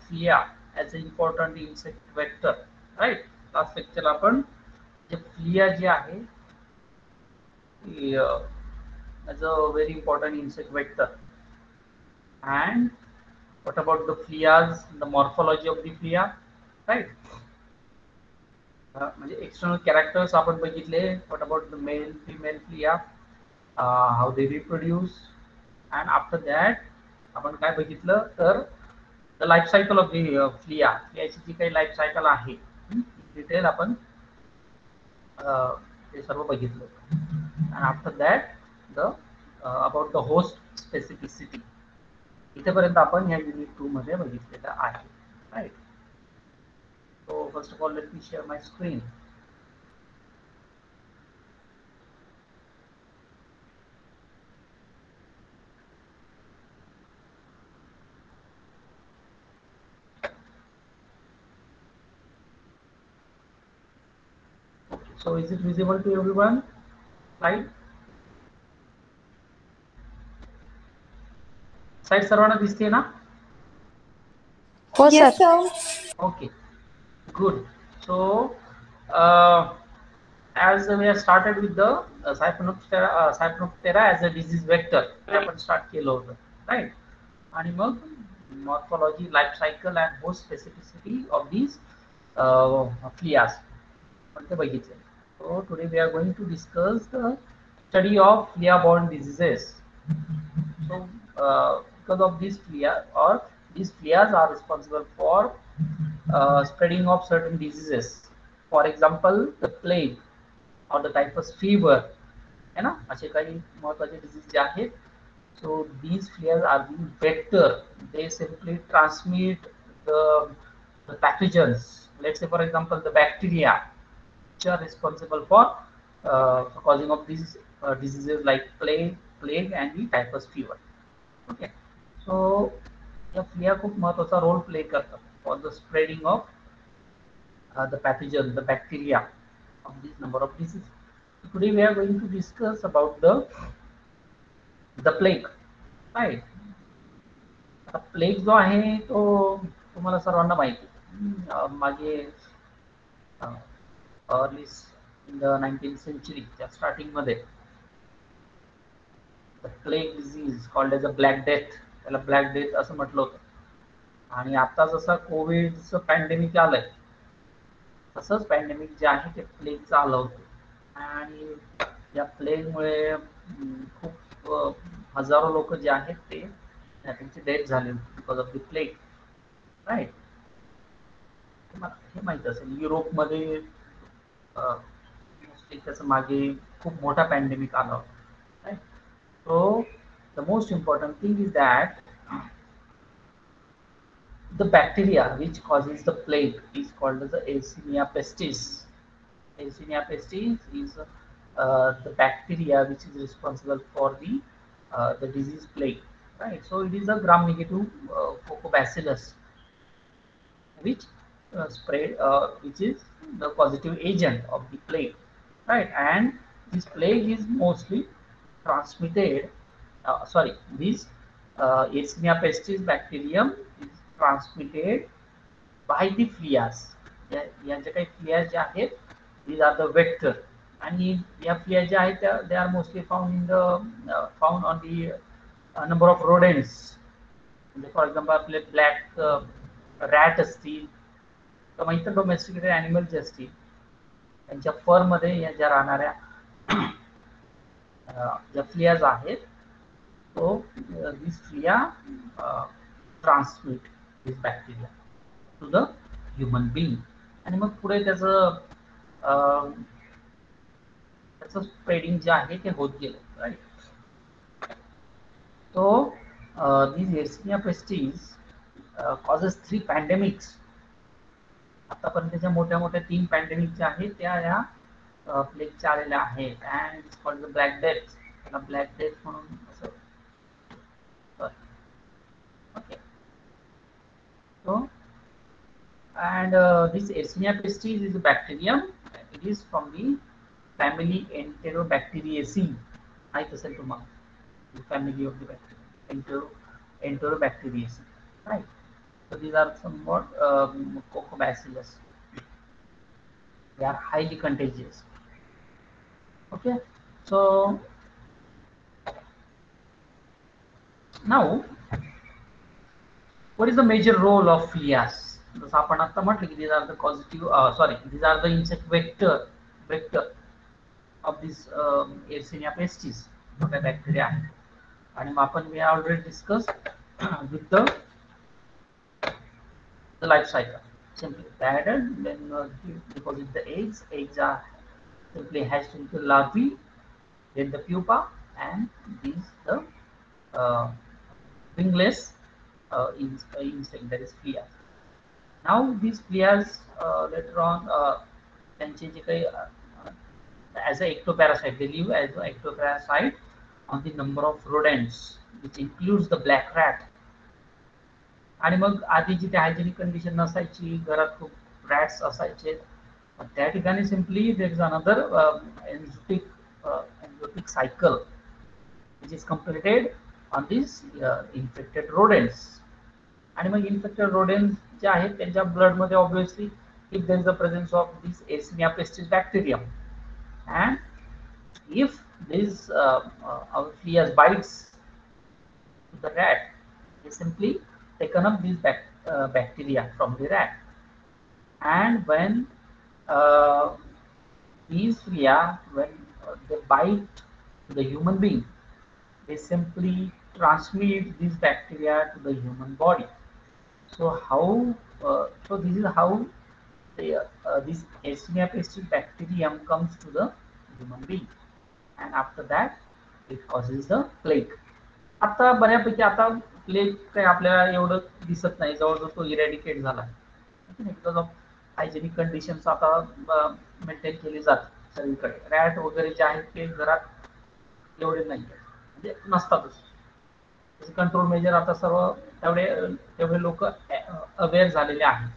[SPEAKER 4] flea as an important insect vector, right? Last lecture आपण जे flea जे आहे as a very important insect vector, and what about the fleas, the morphology of the flea, right? म्हणजे external characters आपण बघितले. What about the male female flea, how they reproduce, and after that आपण काय बघितलं तर the life cycle of the flea, फ्लियाची जी काही लाईफ सायकल आहे डिटेल आपण ते सर्व बघितलं. And after that the about the host specificity, इथेपर्यंत आपण या युनिट 2 मध्ये बघितलेलं आहे, right? So first of all, let me share my screen. Okay, so is it visible to everyone? Slide? Slide सर्वांना दिसते ना?
[SPEAKER 3] हो
[SPEAKER 2] Yes,
[SPEAKER 3] sir.
[SPEAKER 2] sir.
[SPEAKER 4] Okay, good. So as we have started with the Cyprinoptera as a disease vector, आपण start केलं होतं, right? आणि मग morphology, life cycle and host specificity of these fleas पण ते बघितले. So today we are going to discuss the study of flea-borne diseases. So because of these flea, or these fleas are responsible for spreading of certain diseases. For example, the plague or the typhus fever, है ना, असे काही महत्त्वाचे disease जे आहेत. So these fleas are the vector. They simply transmit the pathogens. Let's say, for example, the bacteria which are responsible for causing of these diseases like plague and the typhus fever. Okay, so या फ्लिया खूप महत्त्वाचा role play करतात for the spreading of the pathogen, the bacteria of this number of diseases. So today we are going to discuss about the plague, right? आता plague जो आहे तो तुम्हाला सर्वांना माहिती आहे. मागे अर्ली इन द 19th सेंचुरीच्या स्टार्टिंग मध्ये the plague disease called as a black death, त्याला ब्लॅक डेथ असं म्हटलं होतं. आणि आता जसं कोविडचं पॅन्डेमिक आलंय तसंच पॅन्डेमिक जे आहे ते प्लेगचं आलं होतं. आणि या प्लेगमुळे खूप हजारो लोक जे आहेत ते त्यांची डेथ झाली because of the plague, right? हे माहित असेल युरोपमध्ये त्याचं मागे खूप मोठा पॅन्डेमिक आला होता, right? So the most important thing is that the bacteria which causes the plague is called as the Yersinia pestis. Yersinia pestis is the bacteria which is responsible for the disease plague, right? So it is a gram-negative Phocobacillus which which is the positive agent of the plague, right? And this plague is mostly transmitted. This Yersinia pestis bacterium is transmitted by the fleas. यांच्या काही फ्लियाज ज्या आहेत these are the vector. आणि या फ्लिया ज्या आहेत त्या they are mostly found on the number of rodents. म्हणजे फॉर एक्झाम्पल आपले ब्लॅक रॅट असतील किंवा इतर डोमेस्टिकेटेड ॲनिमल जे असतील त्यांच्या फर मध्ये या ज्या राहणाऱ्या ज्या फ्लियाज आहेत तो this flea transmit this bacteria to the human being. आणि मग पुढे त्याचं स्प्रेडिंग जे आहे ते होत गेलं, right? So these Yersinia pestis causes 3 pandemics. आतापर्यंतच्या मोठ्या मोठ्या 3 पॅन्डेमिक ज्या आहेत त्या या प्लेगच्या आलेल्या आहेत. And it's called the black death. त्याला ब्लॅक डेथ म्हणून असं. Okay, so And this Yersinia pestis is a bacterium. It is from the family Enterobacteriaceae. माहित असेल तुम्हाला, the family of the bacteria, Enterobacteriaceae, right? So these are somewhat Cocobacillus. They are highly contagious. Okay, so now what is the major role of flias? जसं आपण आता म्हटलं की these are the causative, these are the insect vector of this Yersinia pestis, छोट्या bacteria आहे. आणि मग आपण we already discussed with the life cycle. Simply added, then deposit the eggs. Eggs are simply hatched into larvae, then the pupa, and these the wingless insect, that is flea. Now these fleas later on त्यांचे जे काही as a ectoparasite, they live as an ectoparasite on the number of rodents, which includes the black rat. आणि मग आधी जी hygienic condition नसायची, घरात खूप rats असायचे, त्या ठिकाणी simply there is another enzootic cycle which is completed on these infected rodents. आणि मग इन्फेक्टेड रोडेंट्स जे आहेत त्यांच्या ब्लड मध्ये obviously if there is the presence of this Yersinia pestis bacterium, and if this our flea bites the rat, they simply taken up these bacteria from the rat, and when these flea, when they bite the human being, they simply transmit these bacteria to the human body. So how so this is how this Yersinia pestis bacterium comes to the human being, and after that it causes the plague. आता बऱ्यापैकी आता plague काही आपल्याला एवढं दिसत नाही, जवळजवळ तो इरॅडिकेट झाला बिकॉज ऑफ हायजेनिक कंडिशन्स आता मेंटेन केली जातात सगळीकडे. रॅट वगैरे जे आहेत ते घरात एवढे नाही म्हणजे नसतातच. कंट्रोल मेजर आता सर्व तेवढे लोक अवेअर झालेले आहेत.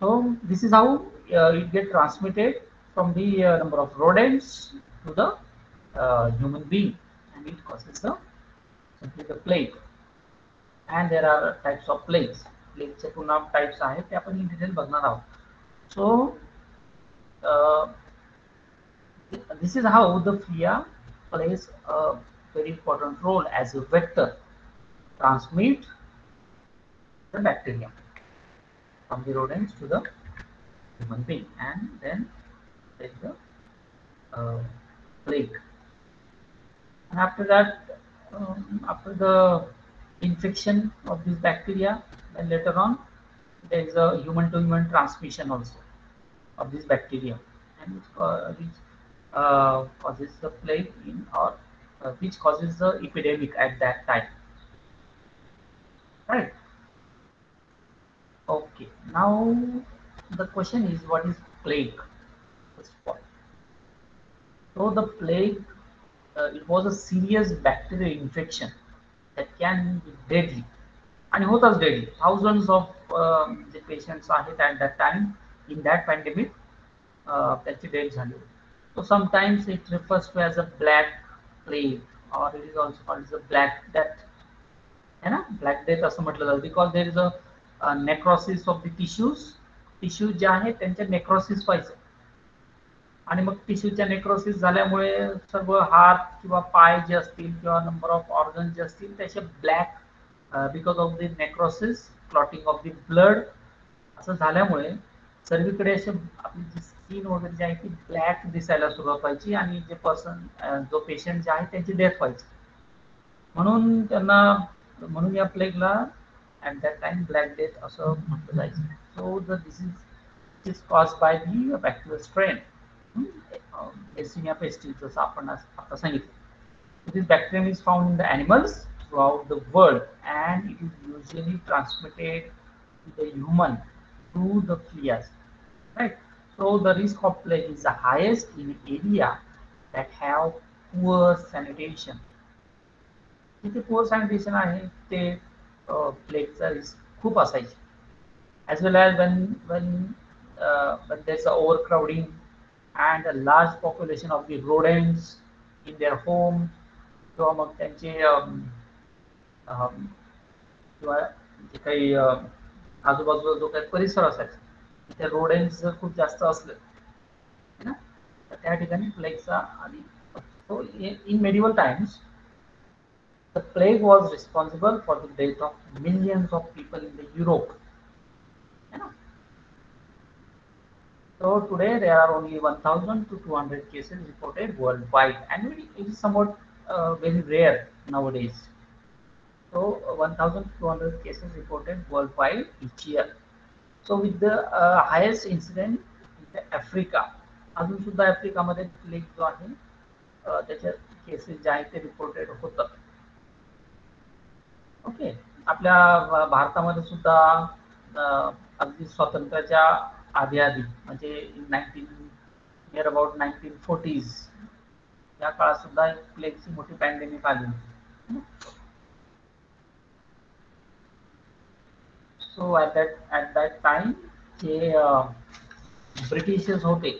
[SPEAKER 4] So this is how it get transmitted from the number of rodents to the human being, and it causes the plague. And there are types of plagues. Plagueचे पुन्हा types आहेत ते आपण in detail बघणार आहोत. So this is how the flea plays a very important role as a vector, transmit the bacteria from the rodents to the human being, and then there is the plague. And after that, after the infection of this bacteria, then later on there is a human to human transmission also of this bacteria, and which causes the plague which causes the epidemic at that time, right? Okay, now the question is, what is plague? First of all, so the plague, it was a serious bacterial infection that can be deadly, and होताच deadly. Thousands of the patients आहेत at that time in that pandemic, त्याची death झाली. So sometimes it refers to as a black plague, or it is also called as a black death. है ना, black death असं म्हटलं जातं, because there is a necrosis of the tissues. Tissue जे आहेत त्यांचे नेक्रोसिस व्हायचं, आणि मग टिश्यूच्या नेक्रोसिस झाल्यामुळे सर्व हात किंवा पाय जे असतील किंवा नंबर ऑफ ऑर्गन्स जे असतील त्याचे black, because of the necrosis, clotting of the blood असं झाल्यामुळे सर्वीकडे असे आपली जी स्किन वगैरे जी आहे ती ब्लॅक दिसायला सुरुवात व्हायची, आणि जे पर्सन जो पेशंट जे आहे त्यांची डेथ व्हायची. म्हणून या प्लेगला at that time black death असं म्हटलं जायचं. So the disease is caused by the bacterial strain Yersinia pestis, जसं आपण आता सांगितलं. This bacterium is found in the animals throughout the world, and it is usually transmitted to the human through the fleas, right? So the risk of plague is the highest in area that have poor sanitation. जिथे poor sanitation आहे ते प्लेगचा risk खूप असायचे. as well as when there's a overcrowding and a large population of the rodents in their home, किंवा मग त्यांचे किंवा जे काही आजूबाजूला जो काही परिसर असायचा तिथे रोडेंट्स जर खूप जास्त असले ना तर त्या ठिकाणी प्लेगचा आधी. So in medieval times, the plague was responsible for the death of millions of people in the Europe. You know? So today there are only 1,000 to 200 cases reported worldwide, and it is somewhat very rare nowadays. So 1,000 to 200 cases reported worldwide each year. So with the highest incident in the Africa, अजून सुद्धा आफ्रिकामध्ये plague जो आहे त्याच्या cases जे आहेत ते reported होतात. Okay, आपल्या भारतामध्ये सुद्धा अगदी स्वातंत्र्याच्या आधी म्हणजे नियर अबाउट 1940s या काळात सुद्धा एक प्लेगची मोठी पॅन्डेमिक आली होती. सो ॲट दॅट टाइम जे ब्रिटिशर्स होते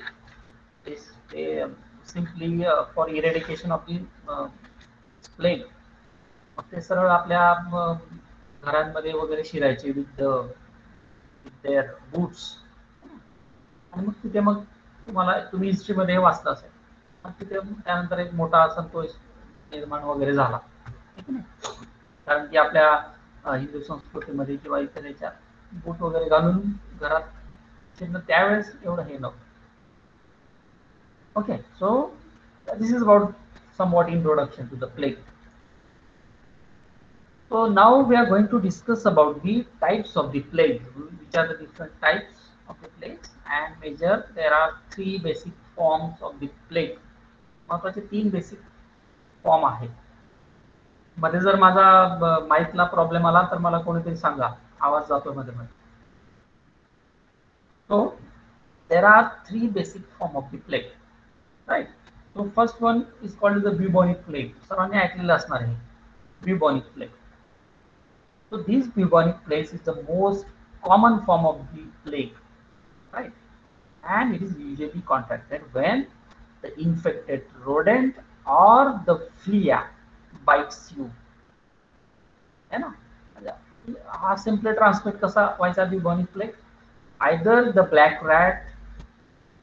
[SPEAKER 4] ते simply for eradication of the plague ते सरळ आपल्या घरांमध्ये वगैरे शिरायचे विथ देअर बूट्स, आणि मग तिथे मग तुम्ही हिस्ट्रीमध्ये वाचलं असेल मग तिथे त्यानंतर एक मोठा असंतोष निर्माण वगैरे झाला, ठीक आहे. कारण की आपल्या हिंदू संस्कृतीमध्ये किंवा इतर याच्या बूट वगैरे घालून घरात शिरणं त्यावेळेस एवढं हे नव्हतं. Okay, so this is about somewhat introduction to the plague. So now we are going to discuss about the types of the plague, which are the different types of the plagues, and major there are 3 basic forms of the plague. महत्त्वाचे 3 basic form आहेत. मध्ये जर माझा माईकला problem आला तर मला कोणीतरी सांगा, आवाज जातो मध्ये मध्ये. So there are 3 basic form of the plague. Right. So first one is called the bubonic plague. सर्वांनी ऐकलेलं असणार आहे bubonic plague. So this bubonic plague is the most common form of the plague, right? And it is usually contracted when the infected rodent or the flea bites you. है ना? हा simply transmit कसा व्हायचा bubonic plague? Either the black rat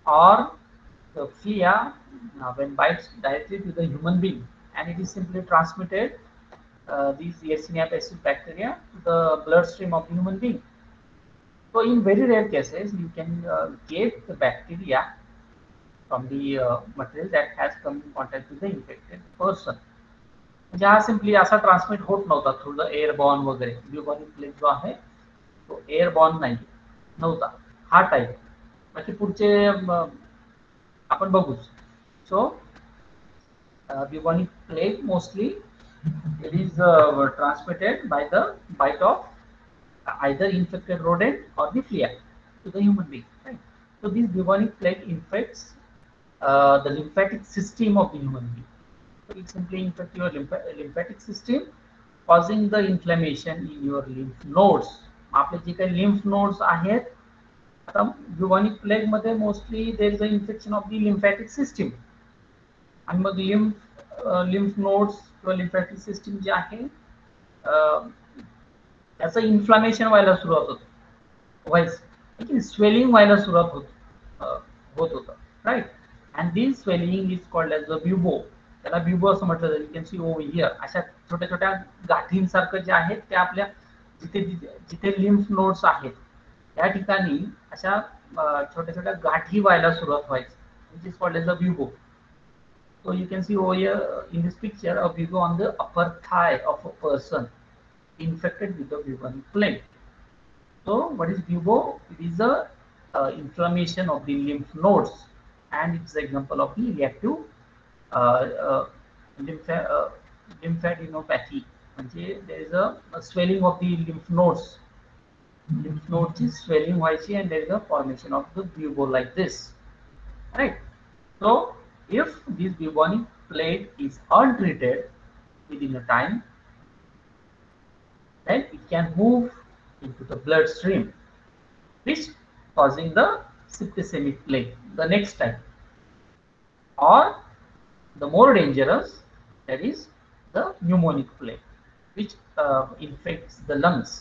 [SPEAKER 4] or the flea when bites directly to the human being, and it is simply transmitted these Yersinia pestis bacteria to the bloodstream of the human being. So in very rare cases you can get the bacteria from the material that has come in contact with the infected person. म्हणजे हा simply असा transmit होत नव्हता through the airborne वगैरे. ब्युबॉनिक plague जो आहे तो airborne नव्हता हा टाईप. बाकी पुढचे आपण बघूच. So bubonic plague mostly it is transmitted by the bite of either infected rodent or the flea to the human being, right? So this bubonic plague infects the lymphatic system of the human being. So it simply infects your lymphatic system, causing the inflammation in your lymph nodes. आपले जे काही lymph nodes आहेत, आता bubonic plague मध्ये mostly there is an infection of the lymphatic system, आणि मग lymph nodes किंवा lymphatic system जे आहे त्याचं इन्फ्लामेशन व्हायला सुरुवात होतं, स्वेलिंग व्हायला सुरुवात होत होतं, right. And this swelling is called as the bubo. त्याला ब्युबो असं म्हटलं जातं. You can see over here अशा छोट्या छोट्या गाठींसारखं जे आहेत ते आपल्या जिथे लिम्फ नोड्स आहेत त्या ठिकाणी अशा छोट्या छोट्या गाठी व्हायला सुरुवात व्हायची, which is called as the bubo. So you can see over here in this picture a bubo on the upper thigh of a person infected with the bubonic plague. So what is bubo? It is a inflammation of the lymph nodes, and it's an example of the reactive lymphadenopathy. म्हणजे there is a swelling of the lymph nodes. Lymph nodes is swelling व्हायची and there is a formation of the bubo like this, right? So if this bubonic plague is untreated within a time, then it can move into the bloodstream, which causing the septicemic plague, the next type. Or the more dangerous, that is the pneumonic plague, which infects the lungs.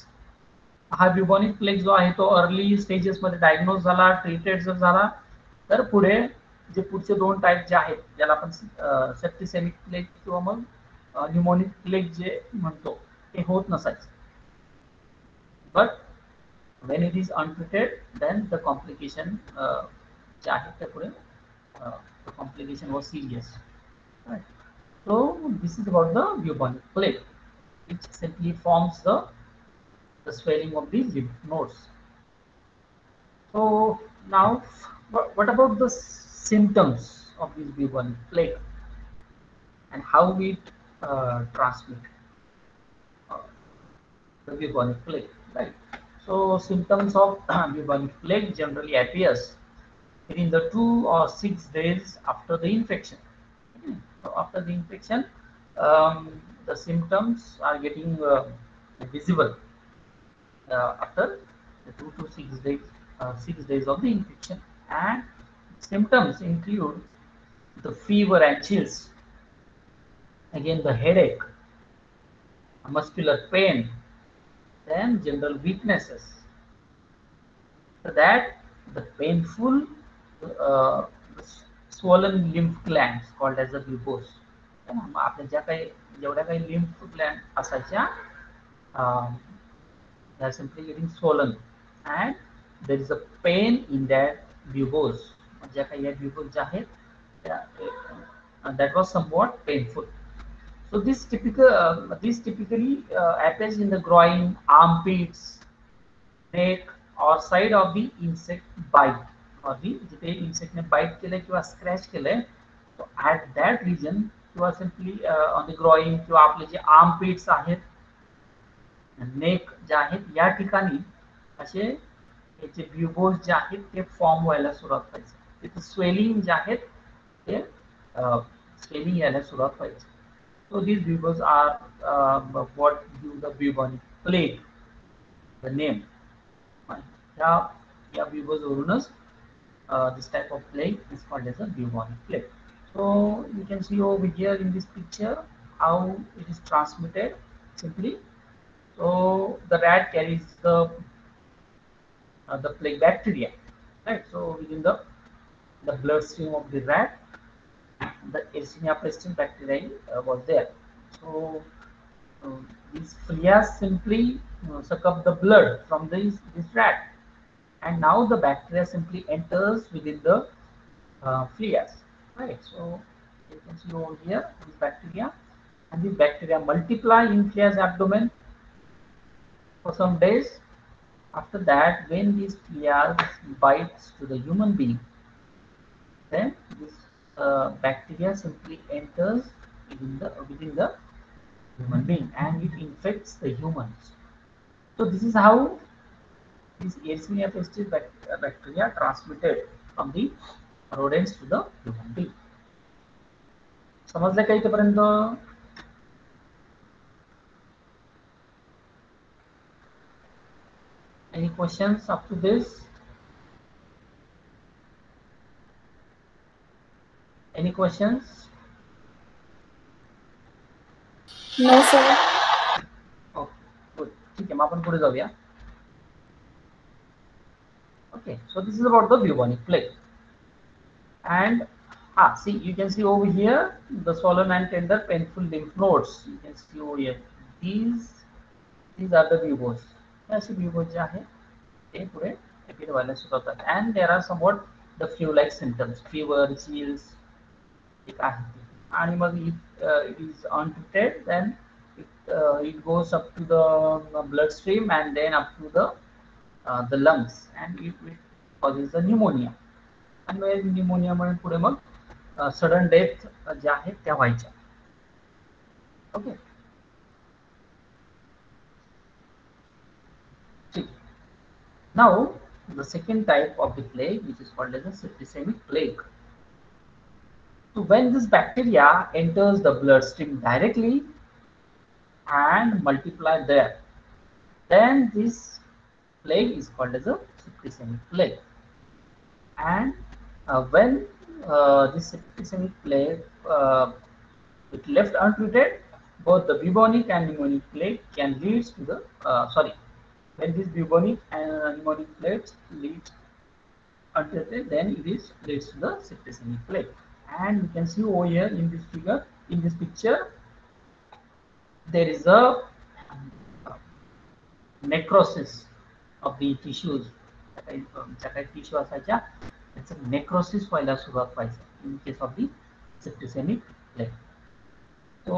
[SPEAKER 4] हा ब्युबॉनिक plague जो आहे तो early stages मध्ये diagnose झाला, treated जर झाला तर पुढे जे पुढचे दोन टाइप जे आहेत ज्याला आपण सेप्टिसेमिक प्लेग किंवा मग न्यूमोनिक प्लेग जे म्हणतो ते होत नसायचं. But when it is untreated, then the complication जे आहेत ते पुढे the complication was serious. Right. So this is about the bubonic plague, which simply forms the swelling of the lymph nodes. So now, what about the symptoms of this bubonic plague and how we transmit the bubonic plague? Right. So symptoms of bubonic plague generally appears within the 2 or 6 days after the infection. So after the infection, the symptoms are getting visible after the 2 to 6 days, 6 days of the infection, and symptoms include the fever and chills, again the headache, muscular pain, then general weaknesses. So that the painful swollen lymph glands called as the buboes. आपल्या ज्या काही जेवढ्या काही lymph gland असायच्या they are simply getting swollen, and there is a pain in that buboes. ज्या काही या buboes ज्या आहेत that was somewhat painful. So this typically appears in the groin, armpits, neck, or side of the insect bite. or the जिथे insect ने bite केले किंवा scratch केले, so at that region किंवा simply on the groin किंवा आपले जे armpits आहेत, नेक जे आहेत या ठिकाणी असे याचे ब्युबोज जे आहेत ते फॉर्म व्हायला सुरुवात व्हायची. तिथे स्वेलिंग जे आहेत ते स्वेलिंग यायला सुरुवात व्हायची. So these buboes are what give the bubonic plague the name. या buboes वरूनच this type of plague is called as a bubonic plague. So you can see over here in this picture how it is transmitted simply. So the rat carries the plague bacteria, right? So within the bloodstream of the rat, the Yersinia pestis bacteria was there. So these flea simply suck up the blood from this rat, and now the bacteria simply enters within the flea, right? So you can see over here this bacteria, and these bacteria multiply in flea's abdomen for some days. After that, when these flea bites to the human being, then this bacteria simply enters within the human being, and it infects the humans. So this is how this Yersinia pestis bacteria transmitted from the rodents to the human being. समजलं का इथेपर्यंत? Any questions up to this? Any questions?
[SPEAKER 2] No, sir.
[SPEAKER 4] Okay, good. ठीक है, आपण पुढे जाऊया. Okay, so this is about the bubonic plague. And see, you can see over here the swollen and tender painful lymph nodes. You can see over here. These are the buboes. असे buboes जे आहे ते पुढे appear व्हायला सुरुवात होतात. And there are somewhat the flu-like symptoms, fever, chills, एक आहे. आणि मग it is untreated, then it goes up to the bloodstream and then up to the lungs, and it causes the pneumonia. आणि मग pneumonia मुळे पुढे मग sudden death ज्या आहेत त्या व्हायच्या. Okay. Now the second type of the plague, which is called as a septicemic plague. So when this bacteria enters the bloodstream directly and multiply there, then this plague is called as a septicemic plague. And when this septicemic plague it left untreated, both the bubonic and pneumonic plague can lead to the when this bubonic and pneumonic plague leads untreated, then it is leads to the septicemic plague. And you can see over here in this figure, in this picture, there is a necrosis of the tissues. ज्या काही tissue असायच्या त्याचं necrosis व्हायला सुरुवात व्हायचं in case of the septicemic plague. So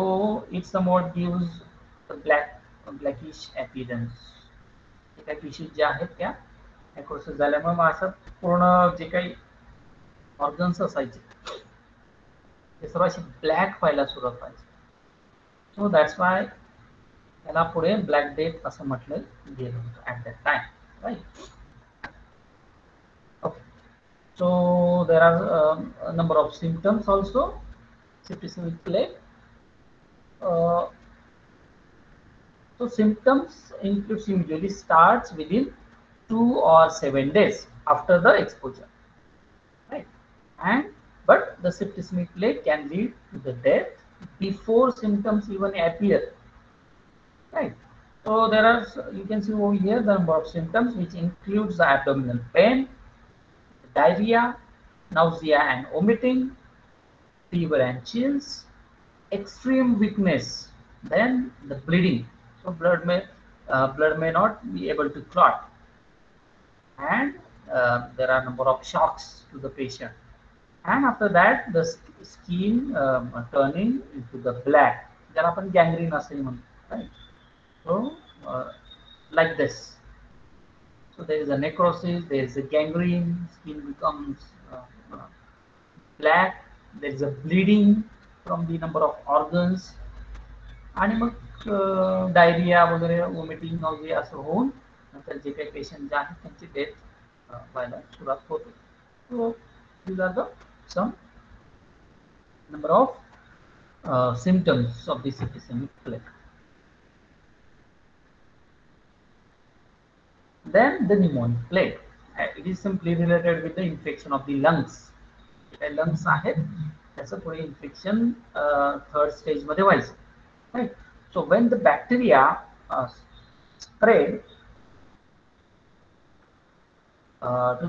[SPEAKER 4] it somewhat gives a blackish appearance. जे काही tissues ज्या आहेत त्या नेक्रोसिस झाल्यामुळे मग असं पूर्ण जे काही ऑर्गन्स असायचे ते सर्व असे ब्लॅक व्हायला सुरुवात व्हायचे. सो दॅट्स वाय त्याला पुढे ब्लॅक डेथ असं म्हटलं गेलं होतं at that time, right. Okay, so there are a number of symptoms also septicemic plague. So symptoms includes usually starts within 2 or 7 days after the exposure, right? And but the septicemic plague can lead to the death before symptoms even appear, right? So there are, you can see over here the number of symptoms which includes the abdominal pain, diarrhea, nausea and vomiting, fever and chills, extreme weakness, then the bleeding. So blood may not be able to clot, and there are a number of shocks to the patient. And after that, the skin turning into the black. ज्याला आपण gangrene असे म्हणतो, right? So like this. So there is a necrosis, there is a gangrene, skin becomes black, there is a bleeding from the number of organs, आणि मग diarrhoea वगैरे, vomiting वगैरे असं होऊन नंतर जे काही पेशंट जे आहेत त्यांची डेथ व्हायला सुरुवात होते. So these are the some number of symptoms of the septicemic plague. Then the pneumonic plague. It is simply related with the infection of the lungs. Lungs आहेत त्याचं पुढे इन्फेक्शन थर्ड स्टेज मध्ये व्हायचं, right? So when the bacteria spread to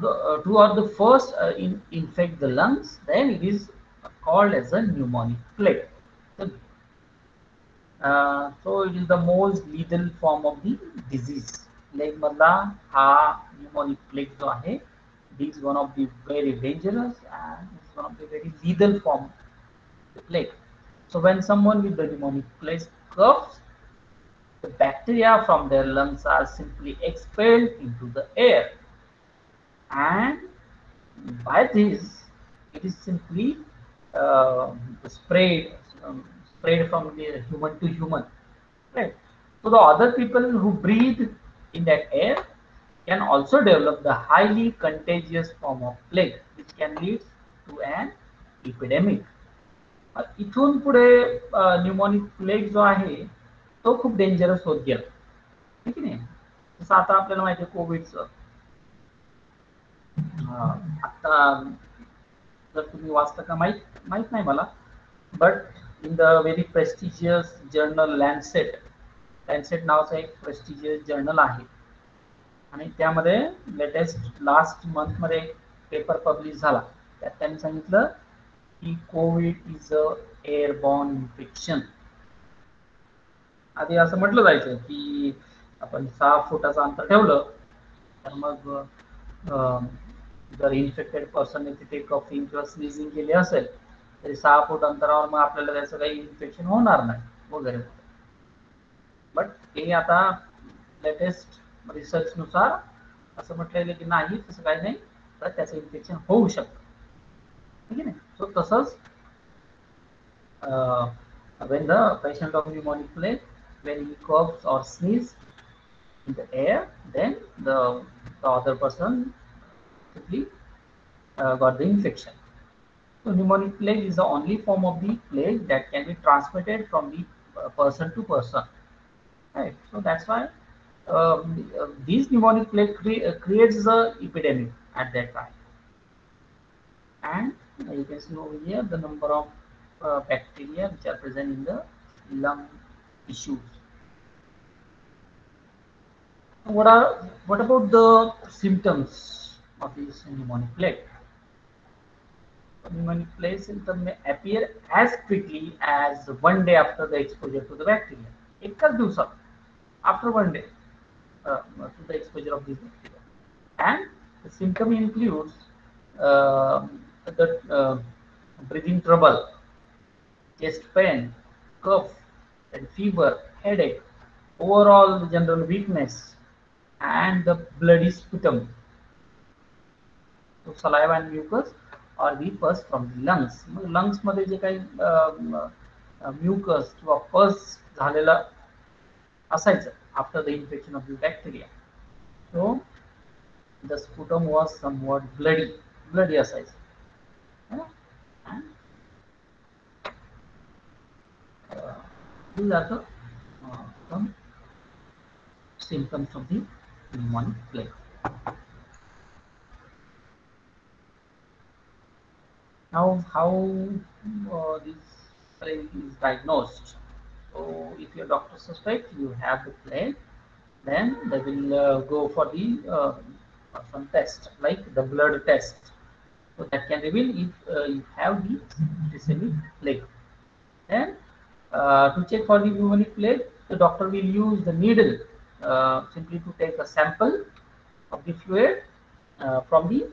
[SPEAKER 4] the first infect the lungs, then it is called as a pneumonic plague. So it is the most lethal form of the disease. Plague मधला हा pneumonic plague जो आहे, it is one of the very dangerous and it's one of the very lethal form of the plague. So when someone with the pneumonic plague coughs, the bacteria from their lungs are simply expelled into the air, and by this it is simply spread from the human to human, right? So the other people who breathe in that air can also develop the highly contagious form of plague, which can lead to an epidemic. इथून पुढे pneumonic plague जो आहे तो खूप dangerous होत गेला, ठीक आहे. जसं आता आपल्याला माहिती आहे कोविडचं, आता जर तुम्ही वाचता का माहित नाही मला, but in the very prestigious journal Lancet नावाचं एक प्रेस्टिजियस जर्नल आहे, आणि त्यामध्ये लेटेस्ट लास्ट मंथ मध्ये पेपर पब्लिश झाला. त्यात त्यांनी सांगितलं की Covid is a airborne infection. आधी असं म्हटलं जायचं की आपण 6 फुटाचं अंतर ठेवलं तर मग जर इन्फेक्टेड पर्सन तिथे कफिंग किंवा स्नीजिंग केली असेल तरी 6 फूट अंतरावर मग आपल्याला त्याचं काही इन्फेक्शन होणार नाही वगैरे. बट हे आता लेटेस्ट रिसर्च नुसार असं म्हटलेलं की नाही, तसं काही नाही, तर त्याचं इन्फेक्शन होऊ शकतं, ठीक आहे. सो तसंच when the patient of pneumonic plague, when he coughs or sneezes in the air, then the other person simply got the infection. So pneumonic plague is the only form of the plague that can be transmitted from the person to person, right? So that's why these pneumonic plague creates the epidemic at that time. And you can see over here the number of bacteria which are present in the lung tissues. What about the symptoms of this pneumonic plague? Pneumonic plague symptoms may appear as quickly as 1 day after the exposure to the bacteria. एकच दिवसात, after 1 day to the exposure of this bacteria. And the symptom includes the breathing trouble, chest pain, cough, and fever, headache, overall general weakness, and the bloody sputum. So saliva and mucus or the pus from the lungs. Lungs मध्ये जे काही mucus किंवा pus झालेला असायचं after the infection of the bacteria. So the sputum was somewhat bloody असायचं. These are the some symptoms of the pneumonic plague. Now, how this plague is diagnosed? So, if your doctor suspects you have the plague, then they will go for the some test like the blood test, so that can reveal if you have the systemic plague. Then, to check for the pneumonic plague, the doctor will use the needle simply to take a sample of the fluid from the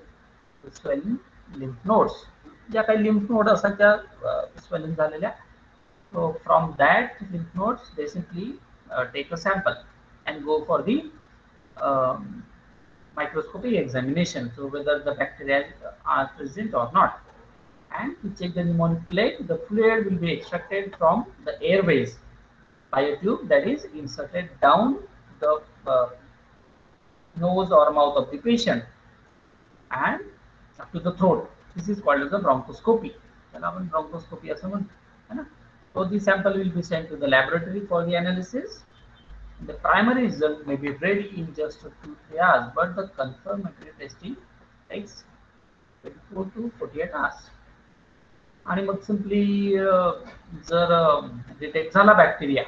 [SPEAKER 4] swelling lymph nodes. ज्या काही lymph node असायच्या swelling झालेल्या, so from that lymph nodes they simply take a sample and go for the microscopic examination, so whether the bacteria are present or not. And to check the pneumonic plague, the fluid will be extracted from the airways by a tube that is inserted down the nose or mouth of the patient and up to the throat. This is called as a bronchoscopy. Bronchoscopy असं म्हणतो. So the sample will be sent to the laboratory for the analysis. The primary result may be ready in just 2-3 hours, but the confirmatory testing takes 24 to 48 hours. आणि मग simply जर detect झाला bacteria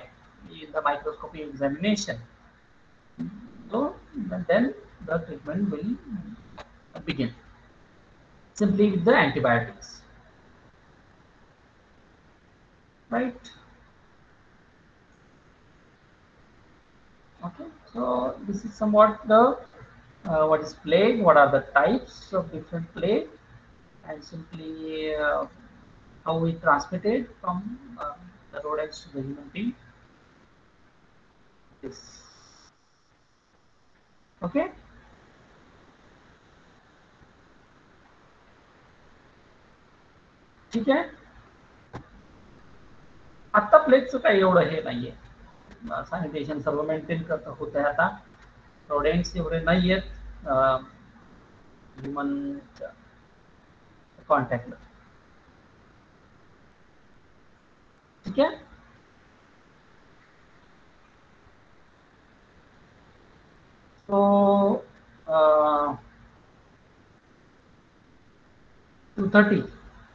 [SPEAKER 4] in the microscopic examination, so then the treatment will begin simply with the antibiotics, right? Okay, so this is somewhat the what is plague, what are the types of different plague, and simply how we transmitted from the rodents to the human being. This. Okay. ठीक आहे. आता प्लेगचं काही एवढं हे नाहीये, sanitation सर्व maintain करत होते. आता रोडेंट्स एवढे नाही आहेत ह्युमन कॉन्टॅक्टला. ठीक आहे. सो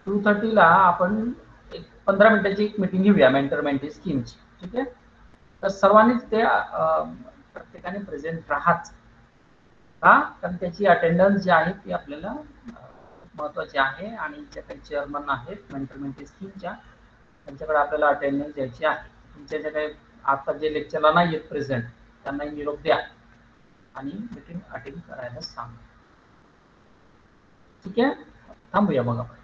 [SPEAKER 4] 2:30 ला आपण एक 15 मिनिटाची एक मीटिंग घेऊया मेंटर मेंटी स्कीमची. ठीक आहे. तर सर्वांनीच ते प्रत्येकाने प्रेझेंट राहाच का, कारण त्याची अटेंडन्स जी आहे ती आपल्याला महत्वाची आहे. आणि ज्या काही चेअरमन आहेत मेंटर मेंटी स्कीमच्या, त्यांच्याकडे आपल्याला अटेंडन्स द्यायची आहे. तुमच्या ज्या काही आता जे लेक्चरला नाही आहेत प्रेझेंट त्यांना निरोप द्या आणि मीटिंग अटेंड करायला सांगा. ठीक आहे. थांबूया मग आपण.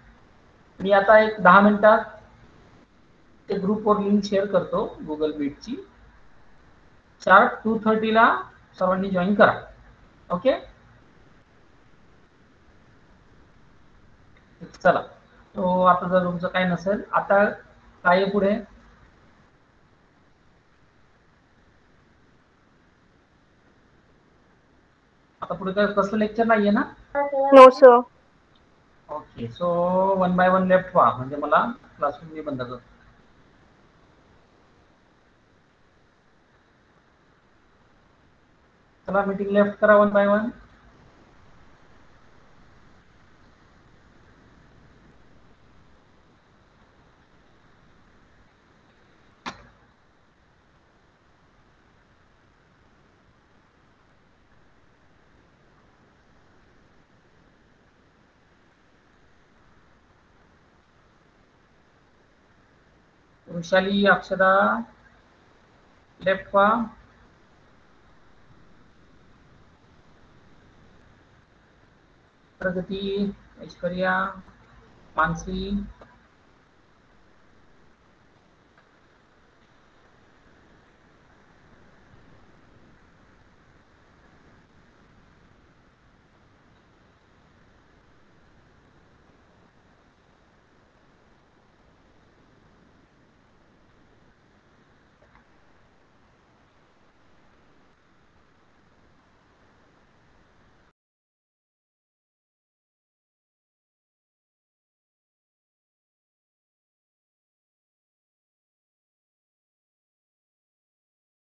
[SPEAKER 4] मी आता एक 10 मिनिटात ते ग्रुपवर लिंक शेअर करतो गुगल मीटची. शार्प 2:30 ला सर्वांनी जॉईन करा. ओके. चला. तो आता जर तुमचं काय नसेल, आता काय पुढे आता पुढे काय कसलं लेक्चर नाहीये ना?
[SPEAKER 3] No sir.
[SPEAKER 4] Okay. So 1 by 1 left व्हा, म्हणजे मला क्लासरूम मी बंद करतो. चला मीटिंग लेफ्ट करा one by one. Vrushali, Akshada left व्हा. प्रगती, ऐश्वर्या, मानसी,